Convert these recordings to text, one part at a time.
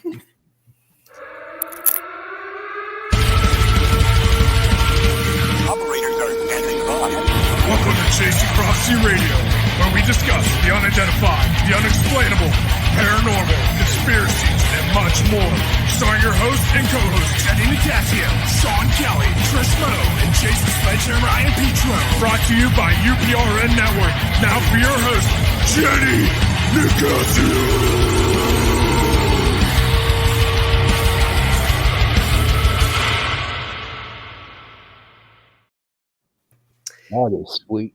Operators are standing by. Welcome to Chasing Prophecy Radio, where we discuss the unidentified, the unexplainable, paranormal, conspiracies, and much more. Starring your host and co-host, Jenny Nicasio, Sean Kelly, Trish Moe, and Jason Spencer and Ryan Petro. Brought to you by UPRN Network. Now for your host, Jenny Nicasio. That is sweet.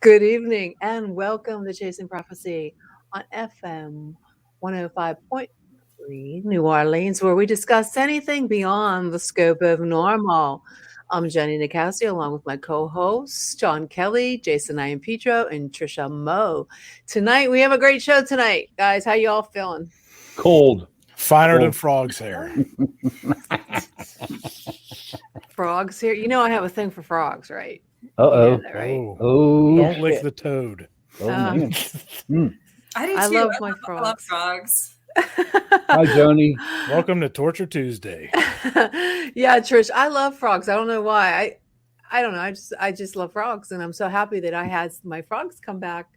Good evening and welcome to Chasing Prophecy on FM 105.3 New Orleans, where we discuss anything beyond the scope of normal. I'm Jenny Nicasio, along with my co-hosts, John Kelly, Jason Ian Petro, and Trisha Moe. Tonight, we have a great show tonight. Guys, how you all feeling? Cold. Finer than frog's hair. Frogs here? You know I have a thing for frogs, right? Uh-oh. You know that, right? Don't lick the toad. Oh, man. I do too. I love my I love frogs. Hi, Joni. Welcome to Torture Tuesday. Yeah, Trish, I love frogs. I don't know why. I don't know. I just love frogs, and I'm so happy that I had my frogs come back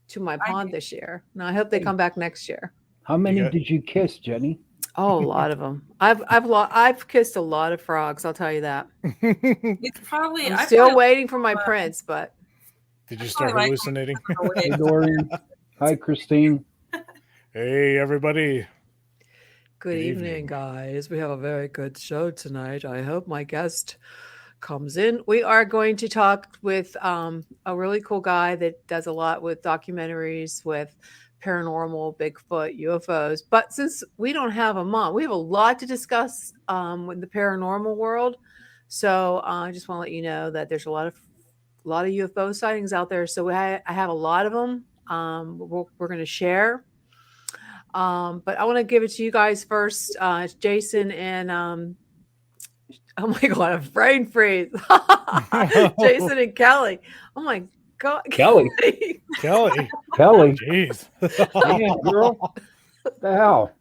to my pond this year. And I hope they come back next year. How many did you kiss, Jenny? Oh, a lot of them. I've kissed a lot of frogs. I'll tell you that. It's probably. I'm still waiting for my prince, but Did you start hallucinating? Hey, Dorian. Hi, Christine. Hey, everybody. good evening, guys. We have a very good show tonight. I hope my guest comes in. We are going to talk with a really cool guy that does a lot with documentaries with paranormal, Bigfoot, UFOs. But since we don't have him on, we have a lot to discuss with the paranormal world. So I just want to let you know that there's a lot of UFO sightings out there. So I have a lot of them. We're going to share. But I want to give it to you guys first. It's Jason and oh my God, a brain freeze. Jason and Kelly. Oh my God, Kelly. Kelly. Jeez. Damn, girl. What the hell?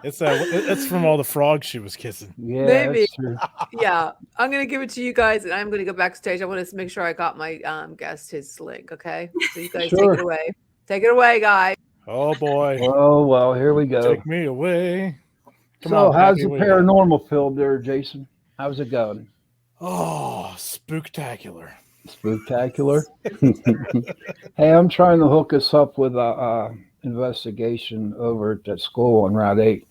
It's from all the frogs she was kissing. Yeah, Maybe. that's true. Yeah, I'm going to give it to you guys, and I'm going to go backstage. I want to make sure I got my guest his link, okay? So you guys Sure. take it away. Take it away, guys. Oh, boy. Oh, well, here we go. Take me away. So, how's the paranormal field there, Jason? How's it going? Oh, spooktacular. Spectacular. Hey, I'm trying to hook us up with a investigation over at that school on Route 8.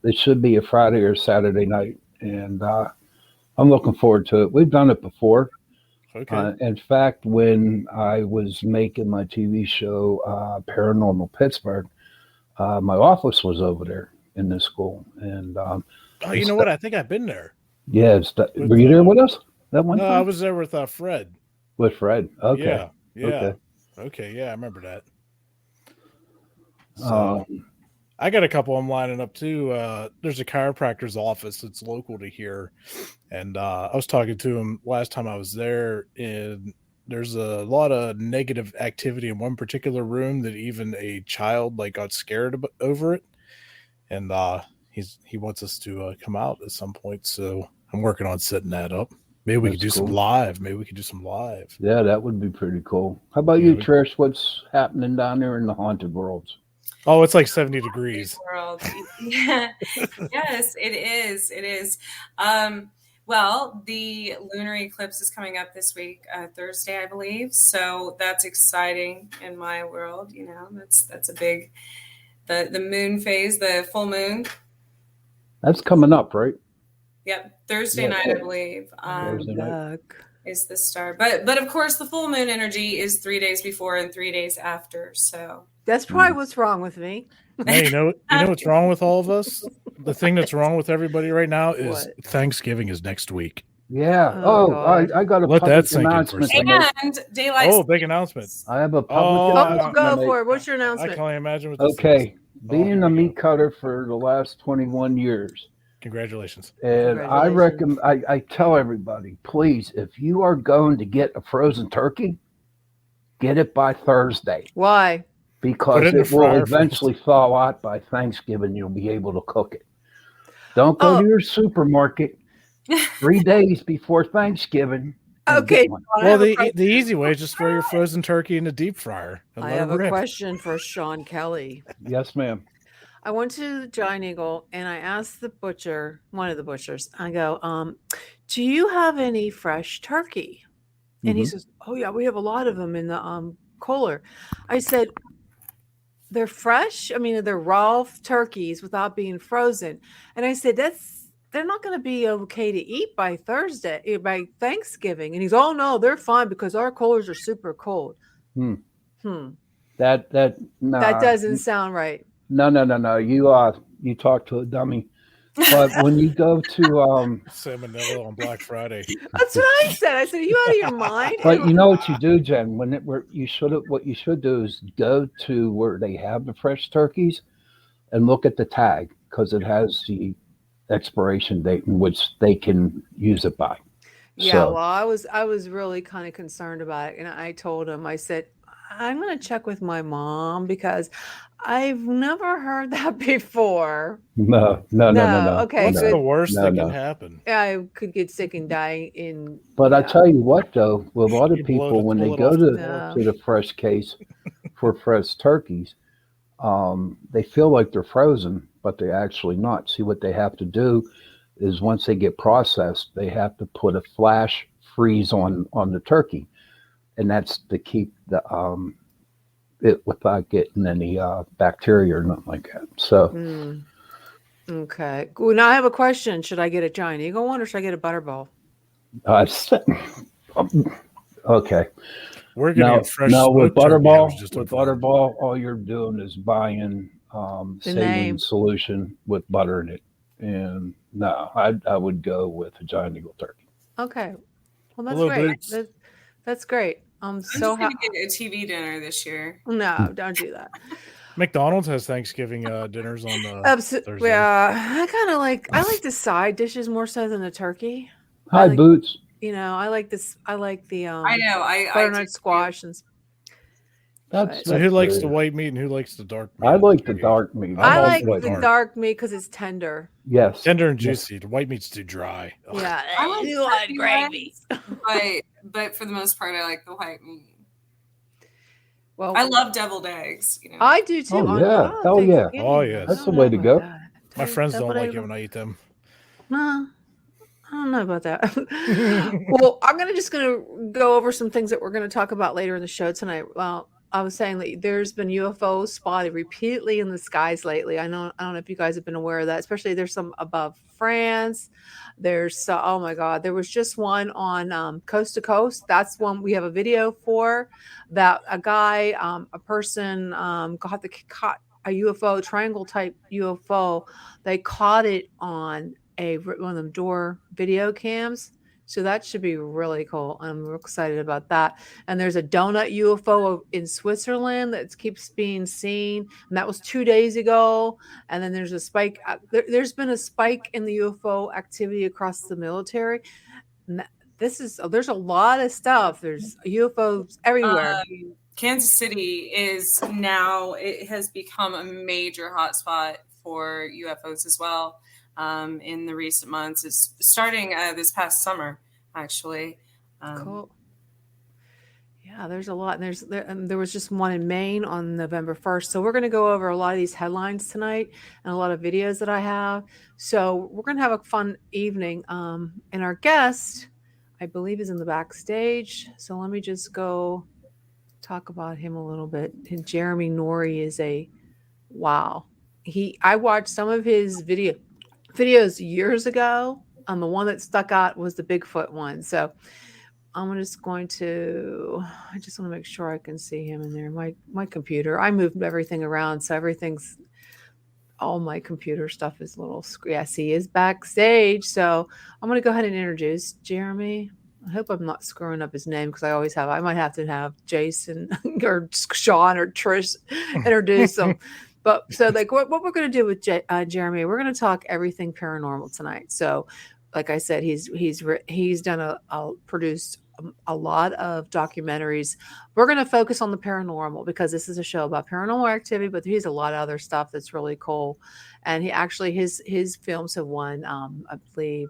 It should be a Friday or Saturday night, and I'm looking forward to it. We've done it before. Okay. In fact, when I was making my TV show, Paranormal Pittsburgh, my office was over there in this school. And you know what? I think I've been there. yeah, were you there with us that one No, time? I was there with Fred. With Fred. Okay. Yeah. Okay. Yeah, I remember that. So, I got a couple I'm lining up too. There's a chiropractor's office that's local to here, and I was talking to him last time I was there, and there's a lot of negative activity in one particular room that even a child got scared over it, and he wants us to come out at some point. So I'm working on setting that up. Maybe we could do some live. Yeah, that would be pretty cool. How about you, Trish? What's happening down there in the haunted worlds? Oh, it's like 70 degrees. World. Yeah. Yes, it is. It is. Well, the lunar eclipse is coming up this week, Thursday, I believe. So that's exciting in my world. You know, that's a big, the moon phase, the full moon. That's coming up, right? Yep, Thursday night, I believe. Thursday night. Is the star, but of course the full moon energy is 3 days before and 3 days after. So That's probably what's wrong with me. Hey, you know what's wrong with all of us? The thing that's wrong with everybody right now is Thanksgiving is next week. Yeah. I got a Let public that sink in for a announcement. second. and daylight. Oh, big announcement. I have a public announcement. Go to make. for it. What's your I announcement? can only imagine what this is. Okay. Being a meat cutter for the last 21 years. Congratulations. And I recommend, I tell everybody, please, if you are going to get a frozen turkey, get it by Thursday. Why? because in the it will fryer eventually thaw out by Thanksgiving. You'll be able to cook it. Don't go Oh. to your supermarket 3 days before Thanksgiving and Okay, get one. Sean, I Well, have a the question. easy way is just throw your frozen turkey in the deep fryer and I let have it a rip. question for Sean Kelly. Yes, ma'am. I went to Giant Eagle and I asked the butcher, one of the butchers, I go, do you have any fresh turkey? And he Mhm. says, oh yeah, we have a lot of them in the cooler. I said, they're fresh. I mean, they're raw turkeys without being frozen. And I said, they're not going to be okay to eat by by Thanksgiving. And he's, oh no, they're fine because our coolers are super cold. Hmm. Hmm. That That nah. doesn't sound right. No. You talk to a dummy. But when you go to Salmonella on Black Friday. That's what I said. I said, are you out of your mind? but you know what you do, Jen, what you should do is go to where they have the fresh turkeys and look at the tag because it has the expiration date in which they can use it by. Yeah, So well, I was really kind of concerned about it. And I told him, I said, I'm going to check with my mom because I've never heard that before. no. Okay, What's good. the worst that No. can happen? I could get sick and die in. But I yeah. tell you what, though, with a lot of You blow people the when they toilet go off to the floor. to the fresh case for fresh turkeys, they feel like they're frozen, but they're actually not. See, what they have to do is once they get processed, they have to put a flash freeze on the turkey, and that's to keep the it without getting any bacteria or nothing like that. So Okay. Well, now I have a question. Should I get a Giant Eagle one or should I get a Butterball? okay. We're getting Now, a fresh with smoked turkey. I was Butterball, just with informed. Butterball, all you're doing is buying The name. saline solution with butter in it. And no, I would go with a Giant Eagle turkey. Okay. Well, that's Hello, great. Boots. That's great. I'm So just gonna get a TV dinner this year. no, don't do that. McDonald's has Thanksgiving dinners on Thursday. Yeah, I like the side dishes more so than the turkey. Hi, like- Boots. I like this. I like the I know. I butternut do squash and. That's So who likes good. the white meat and who likes the dark meat? I like the turkey? dark meat. I I love like white the meat. dark meat because it's tender. Yes. Tender and Yes. juicy. The white meat's too dry. Ugh. Yeah, I like you want turkey gravy. but for the most part, I like the white meat. Well, I love deviled eggs. I do too. Oh, on yeah. a lot of Hell things. yeah. Oh, yes. That's I the don't way know to about go. that. My friends don't like it Deviled when I eat them. No, I don't know about that. Well, I'm just gonna go over some things that we're gonna talk about later in the show tonight. Well, I was saying that there's been UFOs spotted repeatedly in the skies lately. I don't know if you guys have been aware of that. Especially there's some above France. There's oh my God, there was just one on coast to coast. That's one we have a video for. That a guy, a person caught a UFO, triangle type UFO. They caught it on one of them door video cams. So that should be really cool. I'm real excited about that. And there's a donut UFO in Switzerland that keeps being seen. And that was 2 days ago. And then there's a spike. There's been a spike in the UFO activity across the military. There's a lot of stuff. There's UFOs everywhere. Kansas City it has become a major hotspot for UFOs as well. In the recent months, it's starting this past summer, actually. Cool. Yeah, there's a lot, and there was just one in Maine on November 1st. So we're going to go over a lot of these headlines tonight and a lot of videos that I have. So we're going to have a fun evening. And our guest, I believe, is in the backstage. So let me just go talk about him a little bit. And Jeremy NORRI is wow. I watched some of his videos years ago. The one that stuck out was the Bigfoot one. So I just want to make sure I can see him in there. My computer, I moved everything around. So all my computer stuff is yes, he is backstage. So I'm going to go ahead and introduce Jeremy. I hope I'm not screwing up his name because I always have. I might have to have Jason or Sean or Trish introduce him. But so what we're going to do with Jeremy, we're going to talk everything paranormal tonight. So like I said, he's done produced a lot of documentaries. We're going to focus on the paranormal because this is a show about paranormal activity, but he's a lot of other stuff that's really cool. And he actually his films have won, I believe,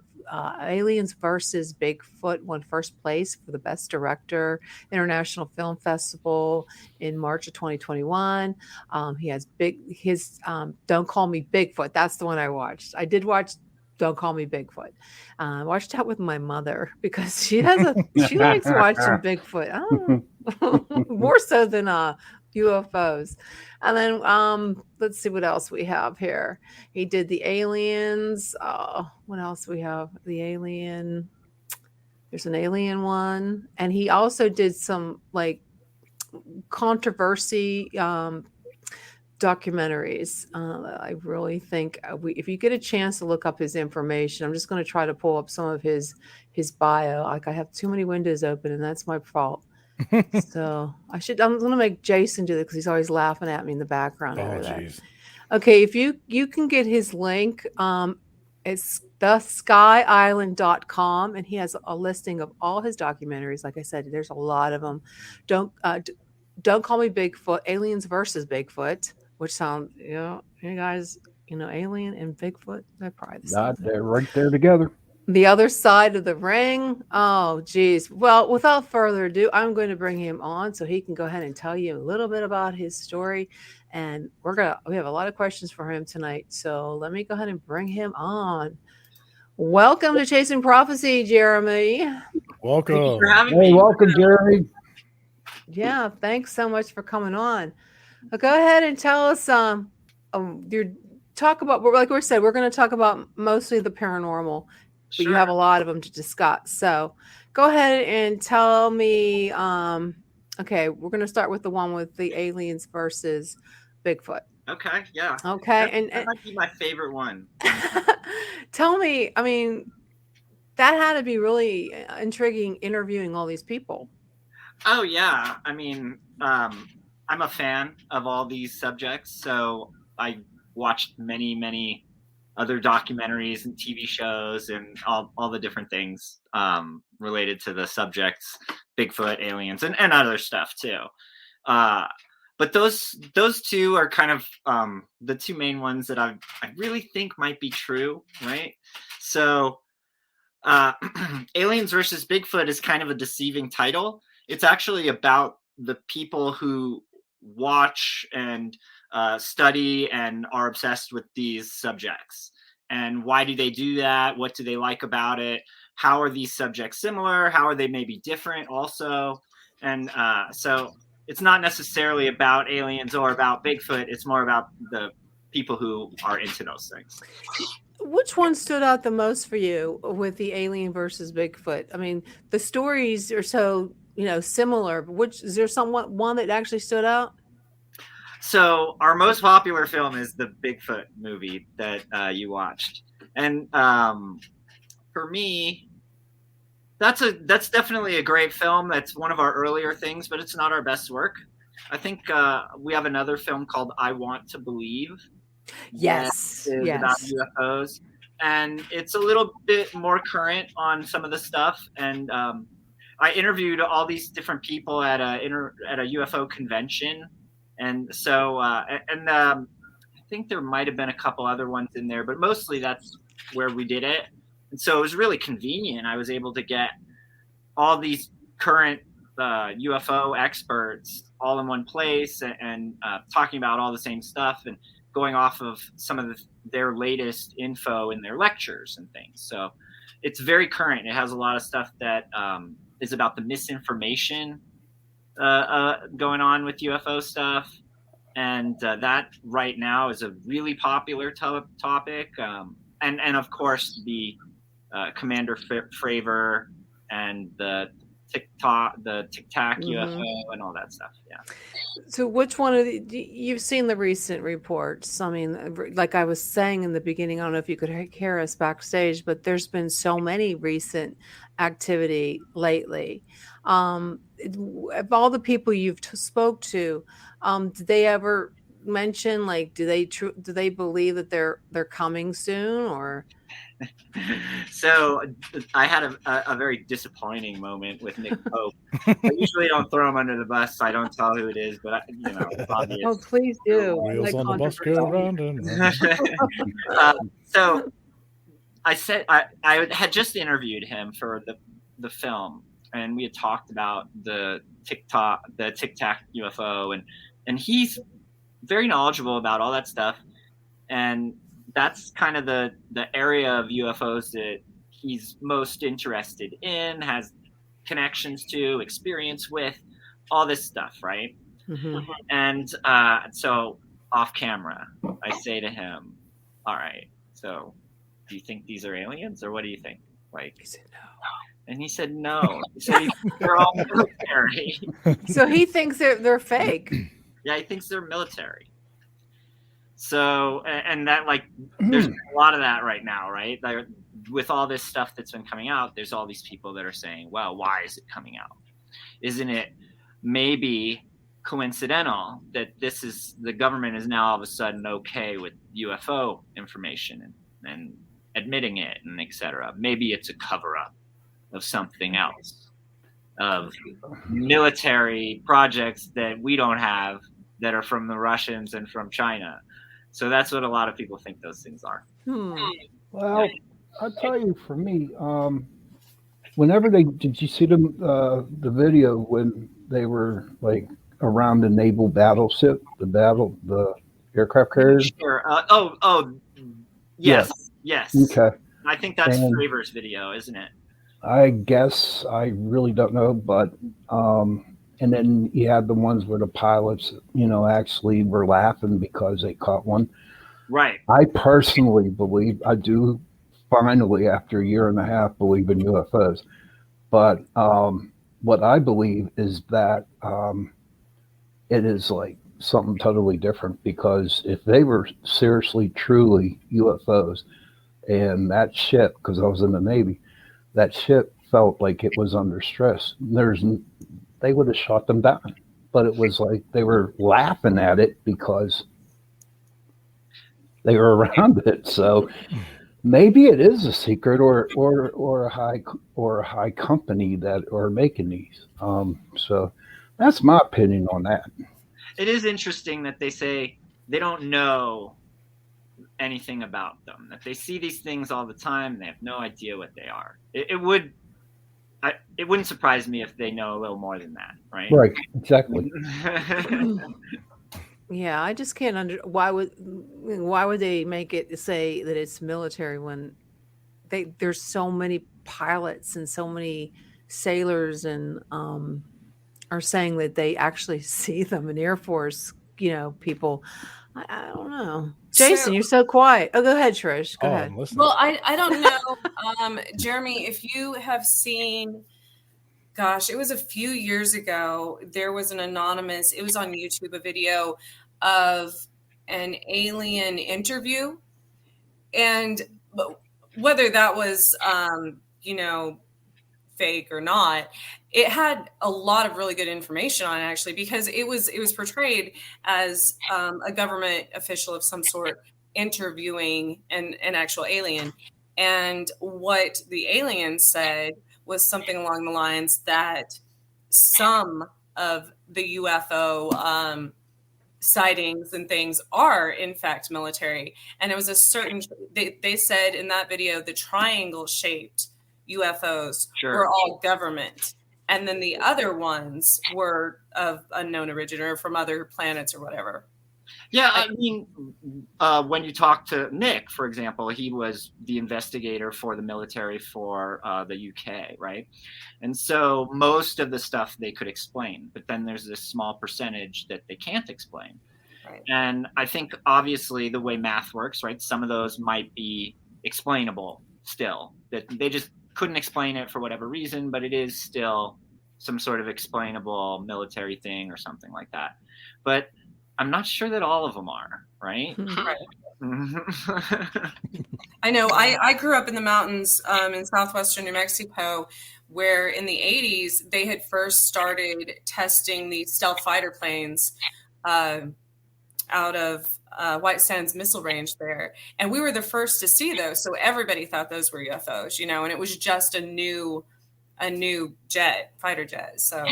Aliens versus Bigfoot won first place for the best director, International Film Festival in March of 2021. He has Don't Call Me Bigfoot. That's the one I watched. I did watch Don't Call Me Bigfoot. I watched that with my mother because she likes watching Bigfoot. More so than UFOs. And then let's see what else we have here. He did the aliens. What else we have? The alien. There's an alien one. And he also did some like controversy documentaries. I really think if you get a chance to look up his information, I'm just going to try to pull up some of his bio. Like I have too many windows open, and that's my fault. So I'm going to make Jason do that because he's always laughing at me in the background over that. Okay, if you can get his link, it's theskyisland.com, and he has a listing of all his documentaries. Like I said, there's a lot of them. Don't Call Me Bigfoot, Aliens versus Bigfoot, which sound, you guys, Alien and Bigfoot, they're probably the same thing. They're right there together. The Other Side of the Ring. Oh, geez. Well, without further ado, I'm going to bring him on so he can go ahead and tell you a little bit about his story. And we have a lot of questions for him tonight. So let me go ahead and bring him on. Welcome to Chasing Prophecy, Jeremy. Welcome. Thank you for having me. Welcome, Jeremy. Yeah, thanks so much for coming on. Go ahead and tell us like we said, we're going to talk about mostly the paranormal, but you have a lot of them to discuss. So go ahead and tell me, okay, we're going to start with the one with the aliens versus Bigfoot. Okay, yeah. Okay. That might be my favorite one. Tell me, I mean, that had to be really intriguing interviewing all these people. Oh, yeah. I mean, I'm a fan of all these subjects, so I watched many, many other documentaries and TV shows and all the different things related to the subjects, Bigfoot, aliens, and other stuff too. But those two are kind of the two main ones that I really think might be true, right? So Aliens versus Bigfoot is kind of a deceiving title. It's actually about the people who watch and study and are obsessed with these subjects. And why do they do that? What do they like about it? How are these subjects similar? How are they maybe different also? And so it's not necessarily about aliens or about Bigfoot. It's more about the people who are into those things. Which one stood out the most for you with the alien versus Bigfoot? I mean, the stories are so, similar, but is there one that actually stood out? So our most popular film is the Bigfoot movie that you watched. And for me, that's definitely a great film. That's one of our earlier things, but it's not our best work. I think we have another film called I Want to Believe. Yes. About UFOs. And it's a little bit more current on some of the stuff. And I interviewed all these different people at a UFO convention. And so, I think there might have been a couple other ones in there, but mostly that's where we did it. And so it was really convenient. I was able to get all these current UFO experts all in one place and talking about all the same stuff and going off of some of their latest info in their lectures and things. So it's very current. It has a lot of stuff that is about the misinformation going on with UFO stuff. And that right now is a really popular topic. And of course, the Commander Fravor and the Tic Tac UFO and all that stuff. Yeah. So which one of you've seen the recent reports? I mean, like I was saying in the beginning, I don't know if you could hear us backstage, but there's been so many recent activity lately. Of all the people you've spoke to, did they ever mention? Like, do they believe that they're coming soon, or? So I had a very disappointing moment with Nick Pope. I usually don't throw him under the bus, so I don't tell who it is, but obvious. Oh, please do. Wheels Like on the bus go round and round. So I said I had just interviewed him for the film, and we had talked about the Tic Tac UFO, and he's very knowledgeable about all that stuff, and that's kind of the area of UFOs that he's most interested in, has connections to, experience with, all this stuff, right? Mm-hmm. And so off camera, I say to him, all right, so do you think these are aliens, or what do you think? Like, He said no. And he said no. He said they're all military. So he thinks they're fake. Yeah, he thinks they're military. So, and that, like, there's a lot of that right now, right? Like, with all this stuff that's been coming out, there's all these people that are saying, well, why is it coming out? Isn't it maybe coincidental that the government is now all of a sudden okay with UFO information and admitting it and et cetera? Maybe it's a cover-up of something else, of military projects that we don't have that are from the Russians and from China. So that's what a lot of people think those things are. Well, I'll tell you, for me, whenever did you see the video when they were like around the naval battleship, the aircraft carrier? Sure. Yes. Okay. I think that's Fravors video, isn't it? I guess, I really don't know, but and then you had the ones where the pilots, actually were laughing because they caught one. Right. I personally believe, I do finally, after a year and a half, believe in UFOs. But what I believe is that it is like something totally different, because if they were seriously, truly UFOs, and that ship, because I was in the Navy, that ship felt like it was under stress. They would have shot them down, but it was like they were laughing at it because they were around it. So maybe it is a secret, or a high company that are making these. So that's my opinion on that. It is interesting that they say they don't know anything about them, that they see these things all the time and they have no idea what they are. It wouldn't surprise me if they know a little more than that, right? Right, exactly. Yeah, I just can't why would they make it say that it's military when there's so many pilots and so many sailors and are saying that they actually see them in Air Force, people. I don't know. Jason, you're so quiet. Oh, go ahead, Trish. Go ahead. Well, I don't know, Jeremy, if you have seen, gosh, it was a few years ago, there was it was on YouTube, a video of an alien interview. And whether that was, fake or not, it had a lot of really good information on it, actually, because it was portrayed as a government official of some sort interviewing an actual alien. And what the alien said was something along the lines that some of the UFO sightings and things are in fact military. And it was they said in that video, the triangle shaped UFOs were all government. And then the other ones were of unknown origin or from other planets or whatever. Yeah, I mean, when you talk to Nick, for example, he was the investigator for the military for the UK, right? And so most of the stuff they could explain, but then there's this small percentage that they can't explain. Right. And I think obviously the way math works, right, some of those might be explainable still, that they just couldn't explain it for whatever reason, but it is still some sort of explainable military thing or something like that. But I'm not sure that all of them are, right? I know. I grew up in the mountains in southwestern New Mexico, where in the 80s, they had first started testing these stealth fighter planes out of White Sands Missile Range there, and we were the first to see those. So everybody thought those were UFOs, and it was just a new fighter jet. So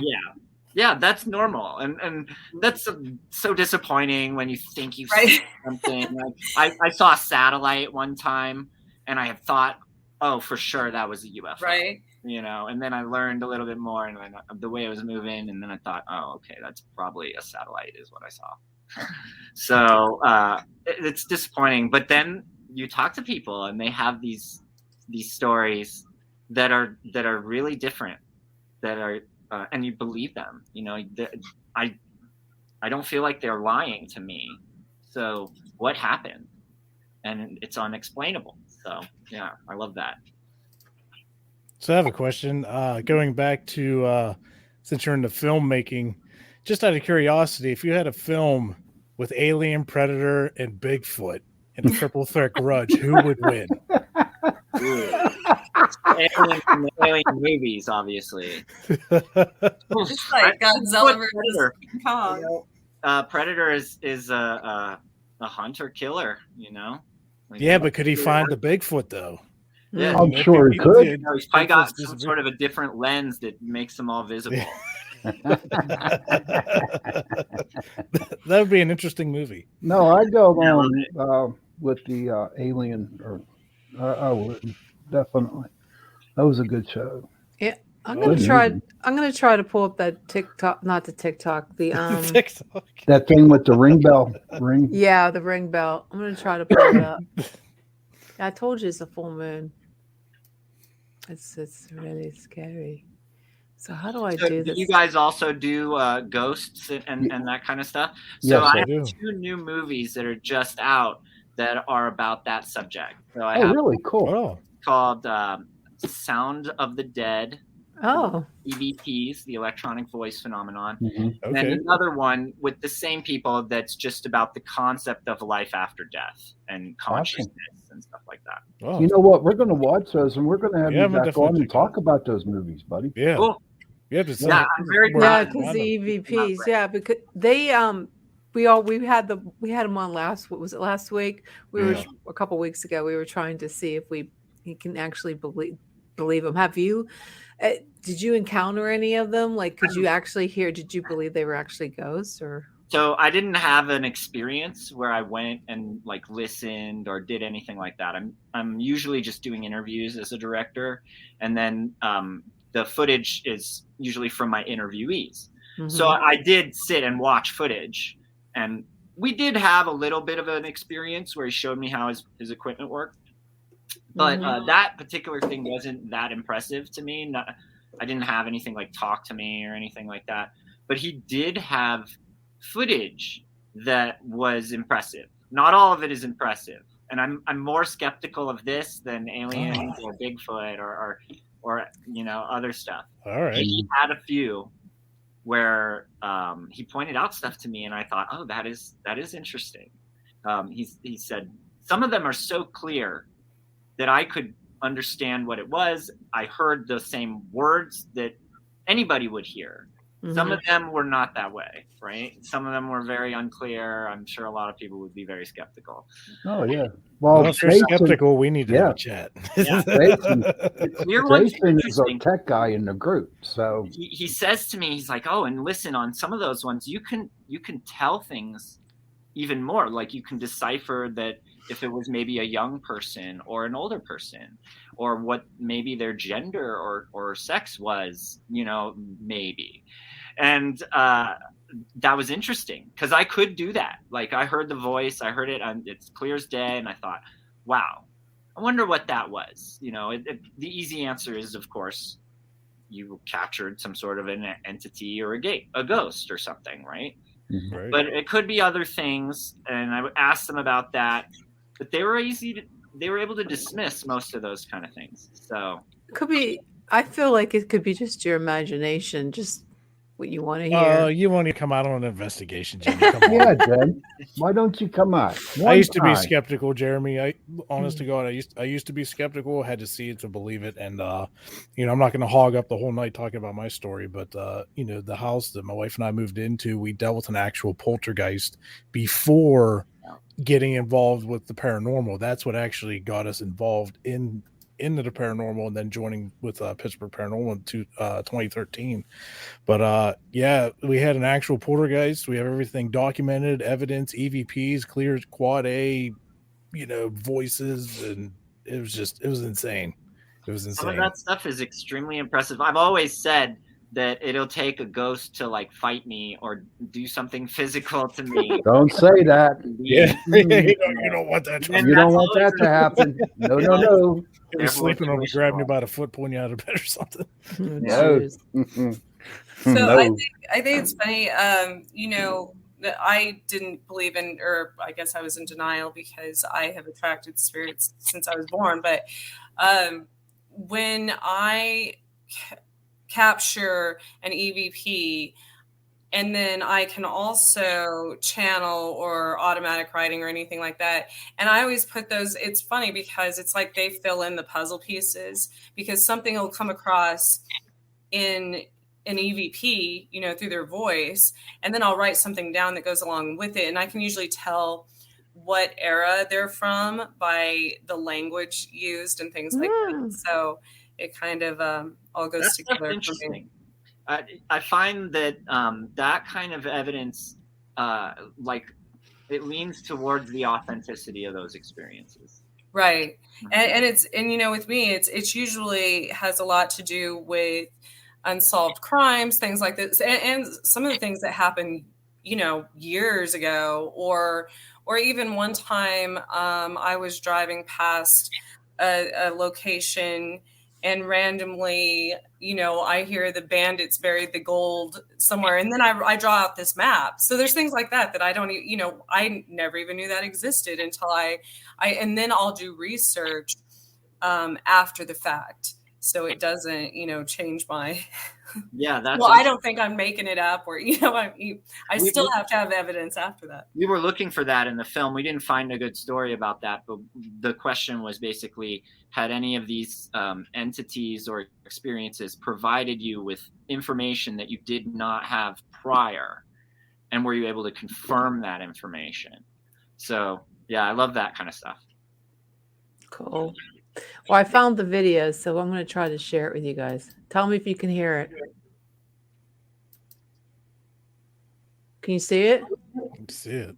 yeah, that's normal, and that's so disappointing when you think you've Right. seen something. Like I saw a satellite one time, and I had thought, oh, for sure that was a UFO, right. And then I learned a little bit more, and then the way it was moving, and then I thought, oh, okay, that's probably a satellite, is what I saw. So it's disappointing, but then you talk to people, and they have these stories that are really different, that are and you believe them. I don't feel like they're lying to me. So what happened? And it's unexplainable. So yeah, I love that. So I have a question. Going back to since you're into filmmaking, just out of curiosity, if you had a film with Alien, Predator, and Bigfoot in a triple threat grudge, who would win? Alien movies, obviously. It's like Godzilla versus King Kong. Predator is a hunter killer, Yeah, but could he find the Bigfoot though? Yeah, I'm sure he could. He's probably got some sort of a different lens that makes them all visible. That would be an interesting movie. No, I'd go along with the Alien, or I would definitely. That was a good show. Yeah, I'm gonna try to pull up that TikTok, not the TikTok, the TikTok. That thing with the ring bell ring. Yeah, the ring bell. I'm gonna try to pull it up. I told you it's a full moon. It's really scary. So how do I do this? You guys also do ghosts and that kind of stuff. So Yes, I I have do. 2 new movies that are just out that are about that subject. So I Oh, have really? Cool. Oh, called Sound of the Dead, Oh, EVPs, the electronic voice phenomenon. Mhm. And okay. another one with the same people that's just about the concept of life after death and consciousness and stuff like that. Oh, You know what? We're going to watch those, and we're going to have Yeah, you I'm gonna back definitely on and check talk about those movies, buddy. yeah. Cool. You have to say Yeah, I'm very yeah, glad. because the EVPs, yeah, because they we had them on last week? We were Yeah. a couple weeks ago. We were trying to see if you can actually believe them. Have you? Did you encounter any of them? Like, could you actually hear? Did you believe they were actually ghosts or? So I didn't have an experience where I went and like listened or did anything like that. I'm usually just doing interviews as a director, and then the footage is usually from my interviewees. So I did sit and watch footage, and we did have a little bit of an experience where he showed me how his equipment worked. But that particular thing wasn't that impressive to me. I didn't have anything like talk to me or anything like that. But he did have footage that was impressive. Not all of it is impressive. And I'm more skeptical of this than aliens or Bigfoot or other stuff. All right. He had a few where he pointed out stuff to me, and I thought, oh, that is interesting. He said some of them are so clear that I could understand what it was. I heard the same words that anybody would hear. Some of them were not that way, right? Some of them were very unclear. I'm sure a lot of people would be very skeptical. Oh, yeah. Well, Well, if you're Jason, skeptical, we need to have a chat. Yeah. Clear ones are Jason is our interesting. tech guy in the group, so He says to me, he's like, oh, and listen, on some of those ones, you can tell things even more. Like you can decipher that if it was maybe a young person or an older person, or what maybe their gender or sex was, maybe. And that was interesting because I could do that. Like I heard the voice, I heard it, it's clear as day, and I thought, wow, I wonder what that was. The easy answer is, of course, you captured some sort of an entity or a ghost or something, right? Right. But it could be other things, and I would ask them about that. But they were able to dismiss most of those kind of things. So Could be. I feel like it could be just your imagination, just what you want to hear. You want to come out on an investigation, Jenny? Come on. Yeah, Jen. Why don't you come out? I used to be One time. skeptical, Jeremy. Honest to God, I used to be skeptical. Had to see it to believe it, and I'm not going to hog up the whole night talking about my story, but the house that my wife and I moved into, we dealt with an actual poltergeist before getting involved with the paranormal. That's what actually got us involved into the paranormal, and then joining with Pittsburgh Paranormal in 2013. But we had an actual poltergeist. We have everything documented, evidence, EVPs, clear quad A, voices, and it was insane. It was insane. Some of that stuff is extremely impressive. I've always said that it'll take a ghost to like fight me or do something physical to me. Don't say that. Yeah, you don't want that. You don't want that to happen. No, no, no. You're sleeping on me, grab me by the foot, pulling you out of bed or something. No. So No. I think it's funny. That I didn't believe in, or I guess I was in denial because I have attracted spirits since I was born. But when I capture an EVP, and then I can also channel or automatic writing or anything like that. And I always put those, it's funny because it's like they fill in the puzzle pieces, because something will come across in an EVP, through their voice, and then I'll write something down that goes along with it. And I can usually tell what era they're from by the language used and things like that. So it kind of all goes together for me. I find that that kind of evidence, it leans towards the authenticity of those experiences. Right. And with me, it's usually has a lot to do with unsolved crimes, things like this, and some of the things that happened, years ago, or even one time I was driving past a location, and randomly, I hear the bandits buried the gold somewhere, and then I draw out this map. So there's things like that I don't, I never even knew that existed until and then I'll do research after the fact. So it doesn't, change my. Yeah, that's. Well, I don't think I'm making it up, or I still have to have evidence after that. We were looking for that in the film. We didn't find a good story about that, but the question was basically: had any of these entities or experiences provided you with information that you did not have prior, and were you able to confirm that information? So yeah, I love that kind of stuff. Cool. Well, I found the video, so I'm going to try to share it with you guys. Tell me if you can hear it. Can you see it? I can see it.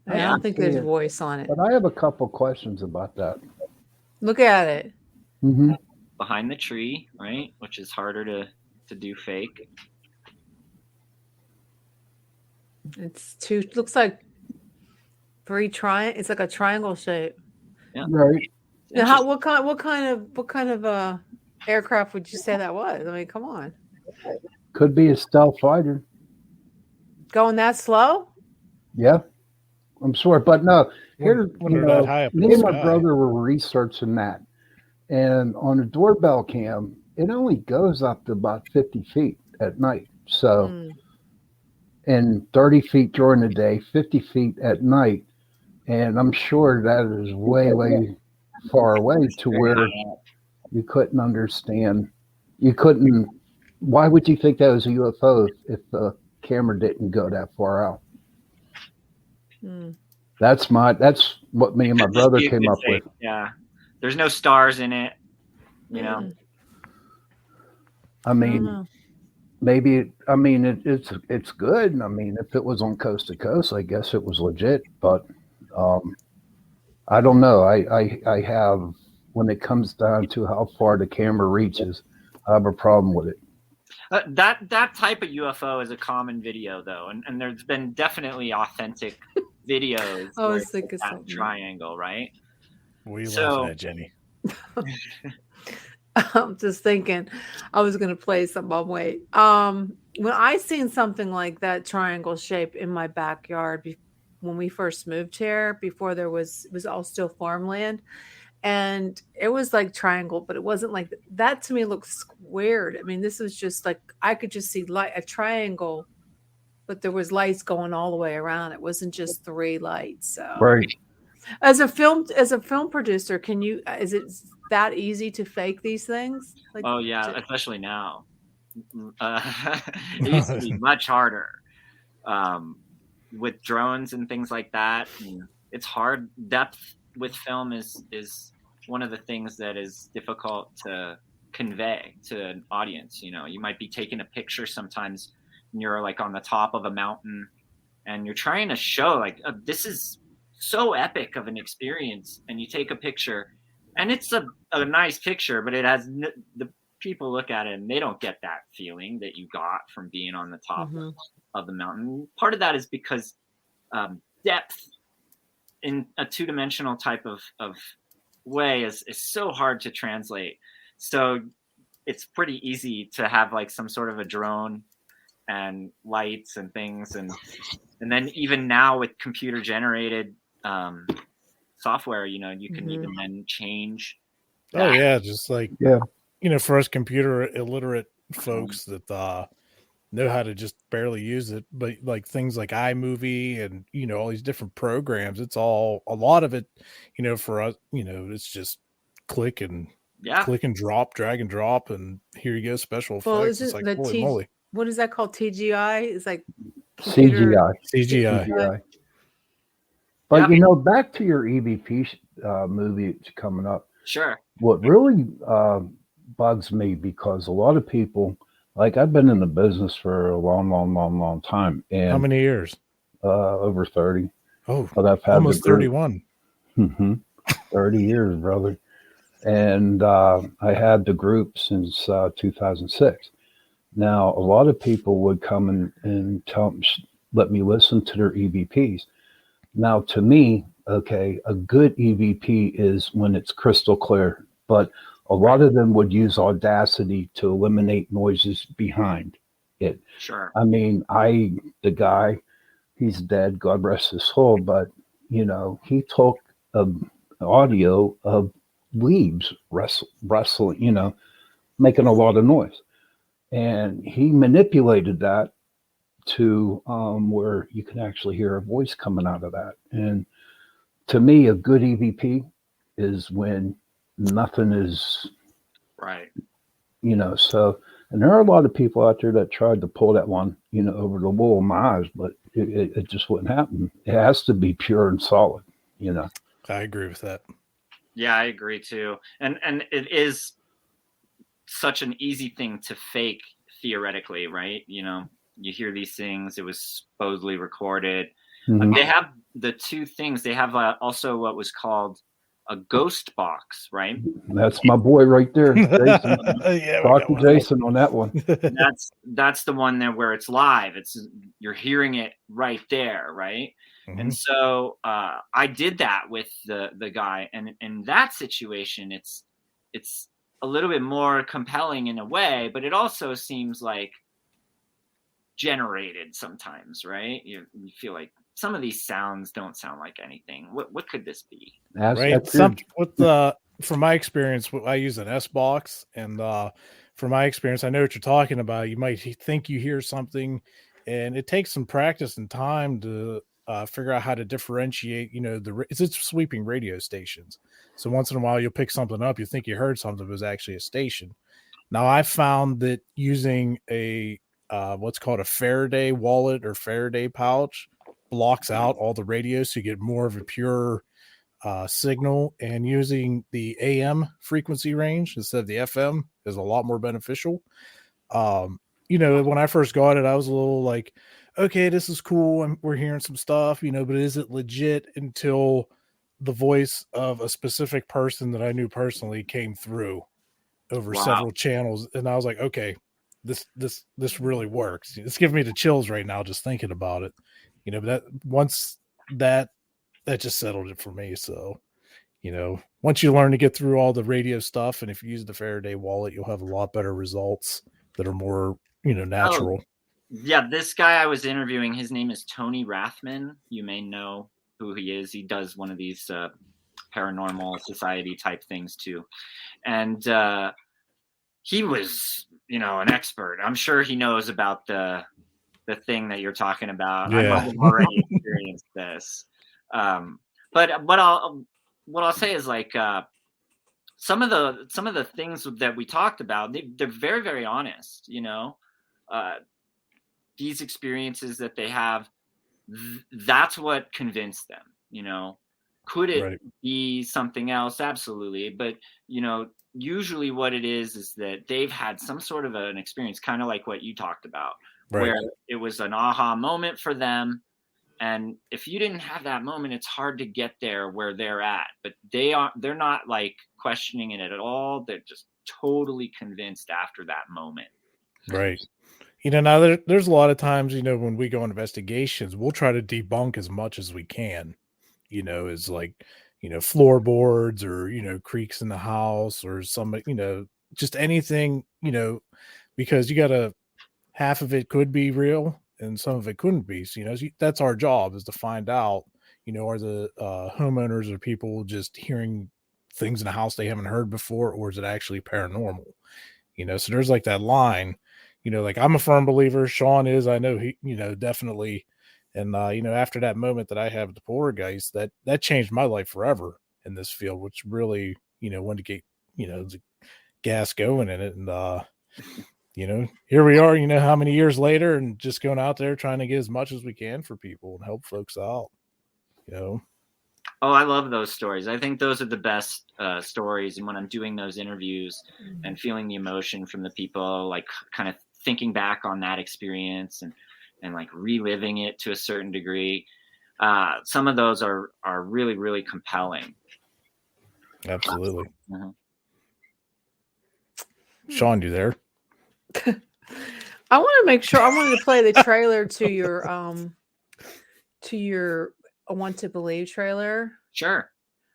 I don't think there's voice on it. But I have a couple questions about that. Look at it. Mm-hmm. Behind the tree, right? Which is harder to do fake. Looks like it's like a triangle shape. Yeah. Right. Now, what kind of aircraft would you say that was? I mean, come on. Could be a stealth fighter. Going that slow? Yeah, I'm sure. But no, here, When they're that high up in me the and my sky. brother were researching that. And on a doorbell cam, it only goes up to about 50 feet at night. So, and 30 feet during the day, 50 feet at night. And I'm sure that is way, way far away to where you couldn't understand. Why would you think that was a UFO if the camera didn't go that far out? That's what me and my brother came up with. Yeah. There's no stars in it, I mean, maybe, it's good. I mean, if it was on coast to coast, I guess it was legit, but I don't know. I have, when it comes down to how far the camera reaches, I have a problem with it. That type of UFO is a common video, though, and there's been definitely authentic videos. I was thinking that something. Triangle, right? What are you laughing at, Jenny? I'm just thinking I was going to play some bomb weight. When I seen something like that triangle shape in my backyard when we first moved here, before it was all still farmland, and it was like triangle, but it wasn't like that. To me looked squared. I mean, this was just like I could just see light a triangle, but there was lights going all the way around. It wasn't just 3 lights. So Right. as a film producer, can you is it that easy to fake these things? Like Oh yeah, especially now. It used to be much harder with drones and things like that. And it's hard. Depth with film is one of the things that is difficult to convey to an audience. You know, you might be taking a picture sometimes and you're like on the top of a mountain and you're trying to show like this is so epic of an experience, and you take a picture and it's a nice picture, but it has the people look at it and they don't get that feeling that you got from being on the top of the mountain. Part of that is because depth in a two-dimensional type of way is so hard to translate. So it's pretty easy to have like some sort of a drone and lights and things, and then even now with computer generated software, you know, you can even then change that. Oh yeah, just like Yeah. you know, for us computer illiterate folks that know how to just barely use it, but like things like iMovie and you know all these different programs, it's all a lot of it. You know, for us, you know, it's just click and drop, drag and drop, and here you go, special effects. Well, It's isn't like holy moly. What is that called? TGI? It's like computer, CGI. But you know, back to your EVP movie that's coming up. Sure. What really bugs me, because a lot of people, like I've been in the business for a long time. And how many years? Over 30. Oh, but I've had almost 31. 30 years, brother. And I had the group since 2006. Now, a lot of people would come and let me listen to their EVPs. Now, to me, okay, a good EVP is when it's crystal clear, but a lot of them would use Audacity to eliminate noises behind it. Sure. I mean, the guy, he's dead, God rest his soul, but, you know, he took audio of leaves rustling, you know, making a lot of noise. And he manipulated that to where you can actually hear a voice coming out of that. And to me, a good EVP is when nothing is right. You know, so, and there are a lot of people out there that tried to pull that one, you know, over the wool of my eyes, but it just wouldn't happen. It has to be pure and solid, you know. I agree with that. Yeah, I agree too. And it is such an easy thing to fake theoretically, right? You know, you hear these things, it was supposedly recorded. They have the two things. They have also what was called a ghost box, right? That's my boy right there, Jason. Talk to Jason on that one. That's the one there where it's live. You're hearing it right there, right? And so I did that with the guy, and in that situation, it's a little bit more compelling in a way, but it also seems like generated sometimes, right? You feel like some of these sounds don't sound like anything. What could this be? Right. From my experience, I use an S box, and from my experience, I know what you're talking about. You might think you hear something, and it takes some practice and time to figure out how to differentiate. You know, it's sweeping radio stations, so once in a while you'll pick something up. You think you heard something, but it was actually a station. Now I found that using a what's called a Faraday wallet or Faraday pouch blocks out all the radios, so you get more of a pure signal, and using the AM frequency range instead of the FM is a lot more beneficial. You know, when I first got it, I was a little like, okay, this is cool. We're hearing some stuff, you know, but is it legit? Until the voice of a specific person that I knew personally came through over several channels. And I was like, okay, this really works. It's giving me the chills right now, just thinking about it, you know, but that just settled it for me. So, you know, once you learn to get through all the radio stuff, and if you use the Faraday wallet, you'll have a lot better results that are more, you know, natural. Yeah. This guy I was interviewing, his name is Tony Rathman. You may know who he is. He does one of these paranormal society type things too. And he was, an expert. I'm sure he knows about the thing that you're talking about. I might have already experienced this. But what I'll say is like some of the things that we talked about, they're very, very honest. These experiences that they have, that's what convinced them. Could it be something else? Absolutely. But usually what it is that they've had some sort of an experience, kind of like what you talked about, where it was an aha moment for them. And if you didn't have that moment, it's hard to get there where they're at. But they're not like questioning it at all. They're just totally convinced after that moment. Right. Now there's a lot of times, when we go on investigations, we'll try to debunk as much as we can, as like, floorboards or, creaks in the house or somebody, just anything, because you got half of it could be real and some of it couldn't be. So, that's our job, is to find out, are the homeowners or people just hearing things in the house they haven't heard before, or is it actually paranormal? So there's like that line, like I'm a firm believer. Sean is, I know he, definitely. And, after that moment that I have with the poltergeist, that changed my life forever in this field, which really, wanted to get, the gas going in it. And, here we are, how many years later, and just going out there trying to get as much as we can for people and help folks out, Oh, I love those stories. I think those are the best stories. And when I'm doing those interviews and feeling the emotion from the people, like kind of thinking back on that experience and like reliving it to a certain degree, some of those are really, really compelling. Absolutely. Sean, you there? I want to make sure. I wanted to play the trailer to your I Want to Believe trailer. Sure.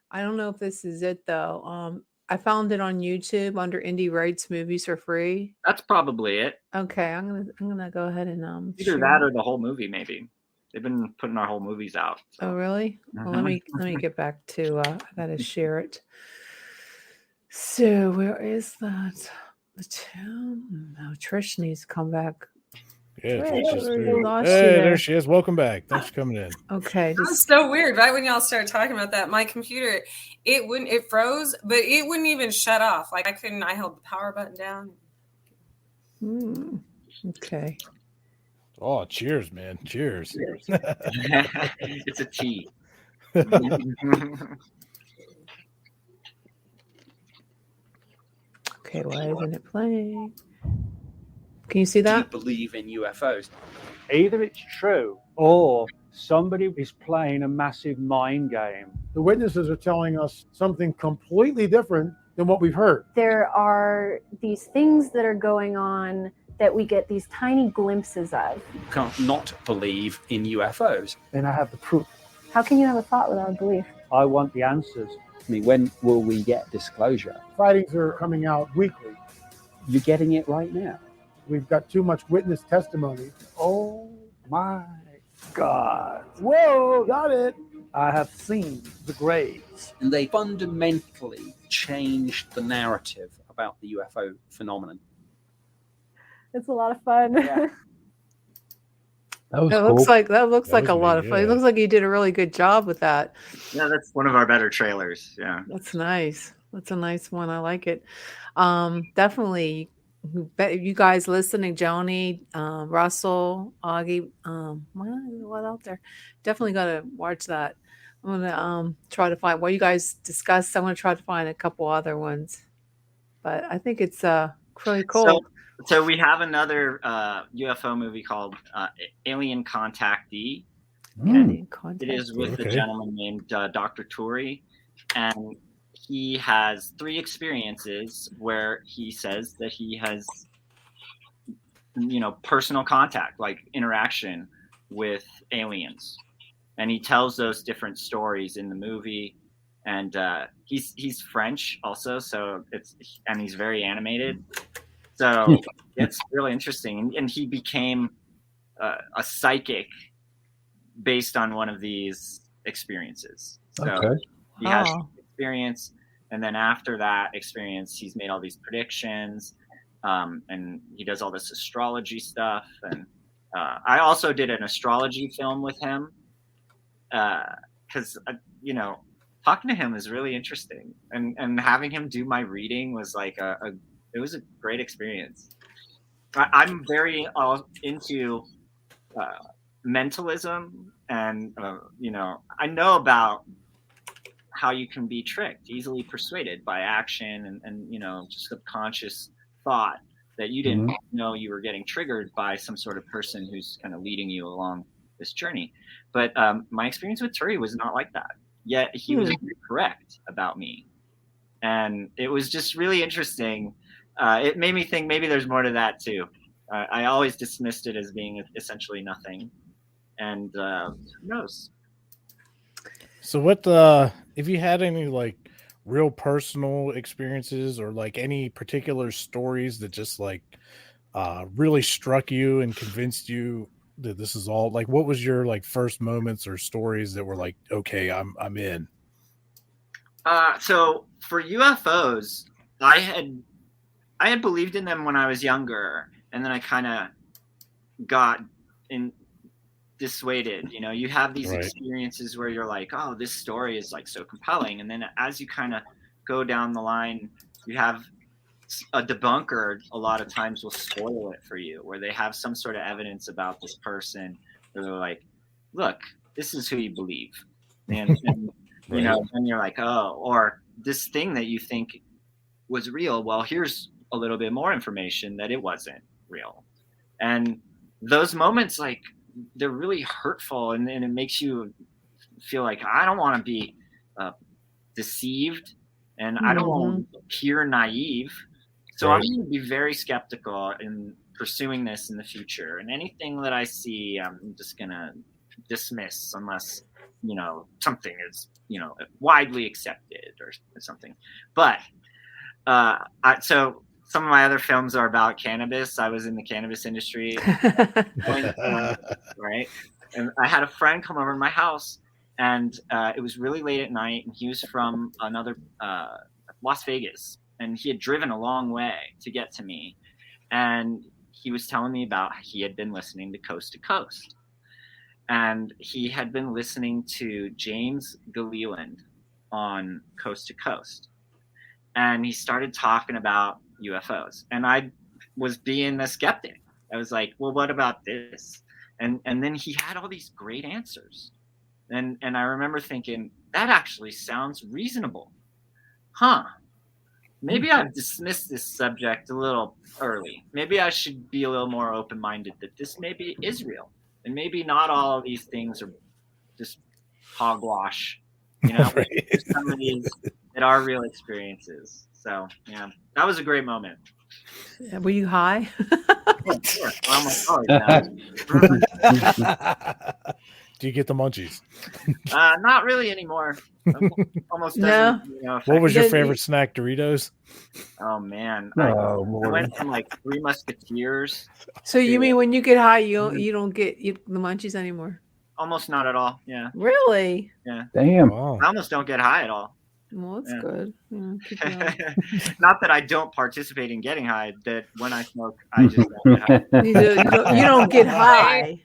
I don't know if this is it though. I found it on YouTube under Indie Rights Movies for free. That's probably it. Okay, I'm gonna go ahead and either that or the whole movie. Maybe they've been putting our whole movies out. So. Oh really? Well, let me get back to. I gotta share it. So where is that? No, Trish needs to come back. Yeah, Trish, there she is. Welcome back. Thanks for coming in. Okay. That's so weird. Right when y'all started talking about that, my computer, it froze, but it wouldn't even shut off. Like I held the power button down. Okay. Oh, cheers, man. Cheers. It's a tea. Okay, why isn't it playing? Can you see that? Do you believe in UFOs? Either it's true or somebody is playing a massive mind game. The witnesses are telling us something completely different than what we've heard. There are these things that are going on that we get these tiny glimpses of. You can't not believe in UFOs. And I have the proof. How can you have a thought without a belief? I want the answers. I mean, when will we get disclosure? Sightings are coming out weekly. You're getting it right now. We've got too much witness testimony. Oh my God. Whoa, got it. I have seen the graves. And they fundamentally changed the narrative about the UFO phenomenon. It's a lot of fun. Yeah. That was That cool. looks like a lot of fun. It looks like you did a really good job with that. Yeah, that's one of our better trailers. Yeah. That's nice. That's a nice one. I like it. Definitely. You guys listening, Joni, Russell, Augie, what out there? Definitely gotta watch that. I'm gonna try to find what you guys discussed. I'm gonna try to find a couple other ones, but I think it's really cool. So we have another UFO movie called Alien Contactee. Alien It is with a gentleman named Dr. Turi, and he has 3 experiences where he says that he has, personal contact, like interaction with aliens, and he tells those different stories in the movie. And he's French also, and he's very animated, so it's really interesting. And he became a psychic based on one of these experiences. So he has experience. And then after that experience, he's made all these predictions, and he does all this astrology stuff. And I also did an astrology film with him because, talking to him is really interesting. And having him do my reading was like it was a great experience. I'm very into mentalism, and I know about how you can be tricked, easily persuaded by action and just subconscious thought that you didn't know you were getting triggered by some sort of person who's kind of leading you along this journey. But my experience with Turi was not like that. Yet he was correct about me, and it was just really interesting. It made me think maybe there's more to that too. I always dismissed it as being essentially nothing, and who knows? So what if you had any like real personal experiences or like any particular stories that just like really struck you and convinced you that this is all, like, what was your like first moments or stories that were like, okay, I'm in? So for UFOs, I had believed in them when I was younger, and then I kind of got dissuaded. You have these experiences where you're like, oh, this story is like so compelling, and then as you kind of go down the line, you have a debunker a lot of times will spoil it for you, where they have some sort of evidence about this person where they're like, look, this is who you believe, and and you're like, oh, or this thing that you think was real, well, here's a little bit more information that it wasn't real. And those moments, like, they're really hurtful, and it makes you feel like, I don't want to be deceived, and I don't want to appear naive. So I'm going to be very skeptical in pursuing this in the future. And anything that I see, I'm just going to dismiss unless, something is, widely accepted or something. But so some of my other films are about cannabis. I was in the cannabis industry. Right. And I had a friend come over to my house, and it was really late at night, and he was from another Las Vegas, and he had driven a long way to get to me. And he was telling me about he had been listening to Coast to Coast, and he had been listening to James Gilliland on Coast to Coast. And he started talking about UFOs, and I was being a skeptic. I was like, well, what about this? And then he had all these great answers. And I remember thinking, that actually sounds reasonable. Maybe I've dismissed this subject a little early. Maybe I should be a little more open-minded that this maybe is real. And maybe not all of these things are just hogwash. There's some of these that are real experiences. So, yeah, that was a great moment. Yeah, were you high? Yeah, sure. Do you get the munchies? Not really anymore. Almost No. doesn't. What was your favorite snack? Doritos? Oh man, Oh, I Lord. went from like Three Musketeers. So you mean when you get high, you don't get the munchies anymore? Almost not at all. Yeah. Really? Yeah. Damn. Wow. I almost don't get high at all. Well, that's Yeah. good. Yeah, keep going. Not that I don't participate in getting high. That when I smoke, I just don't get high. You don't get high.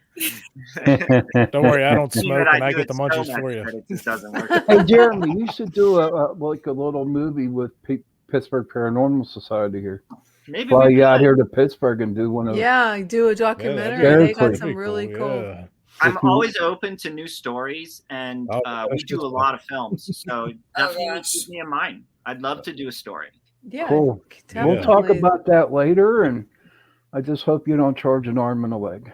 Don't worry, I don't Even smoke, and I do get it the so munchies much for you. that it just doesn't work. Hey, Jeremy, you should do a little movie with Pittsburgh Paranormal Society here. Maybe Fly we you out could. here to Pittsburgh and do one of Yeah, do a documentary. Very They got cool. some really cool. Yeah. I'm always open to new stories, and we do a lot of films. So definitely keep me in mind. I'd love to do a story. Yeah. Cool. We'll talk definitely. about that later, and I just hope you don't charge an arm and a leg.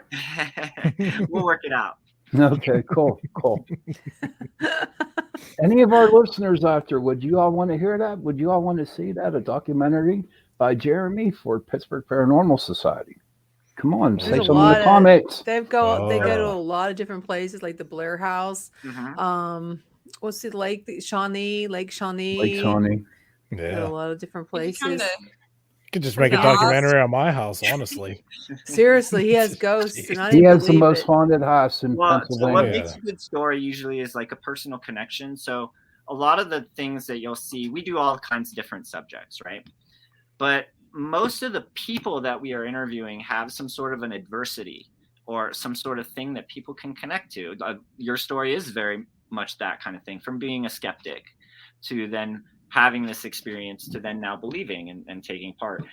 We'll work it out. Okay, cool. Any of our listeners out there, would you all want to hear that? Would you all want to see that? A documentary by Jeremy for Pittsburgh Paranormal Society. Come on, say There's a something in lot the of- comments. They go to a lot of different places, like the Blair House. Mhm. What's the lake? Shawnee, Lake Shawnee. Lake Shawnee. Go to Yeah. a lot of different You places. can come You could just make a Yeah. documentary on my house, honestly. Seriously, he has ghosts, and I He didn't has the believe most it. haunted house in Well, so what Pennsylvania. makes a good story usually is like a personal connection. So a lot of the things that you'll see, we do all kinds of different subjects, right? But most of the people that we are interviewing have some sort of an adversity or some sort of thing that people can connect to. Your story is very much that kind of thing, from being a skeptic to then having this experience to then now believing and taking part.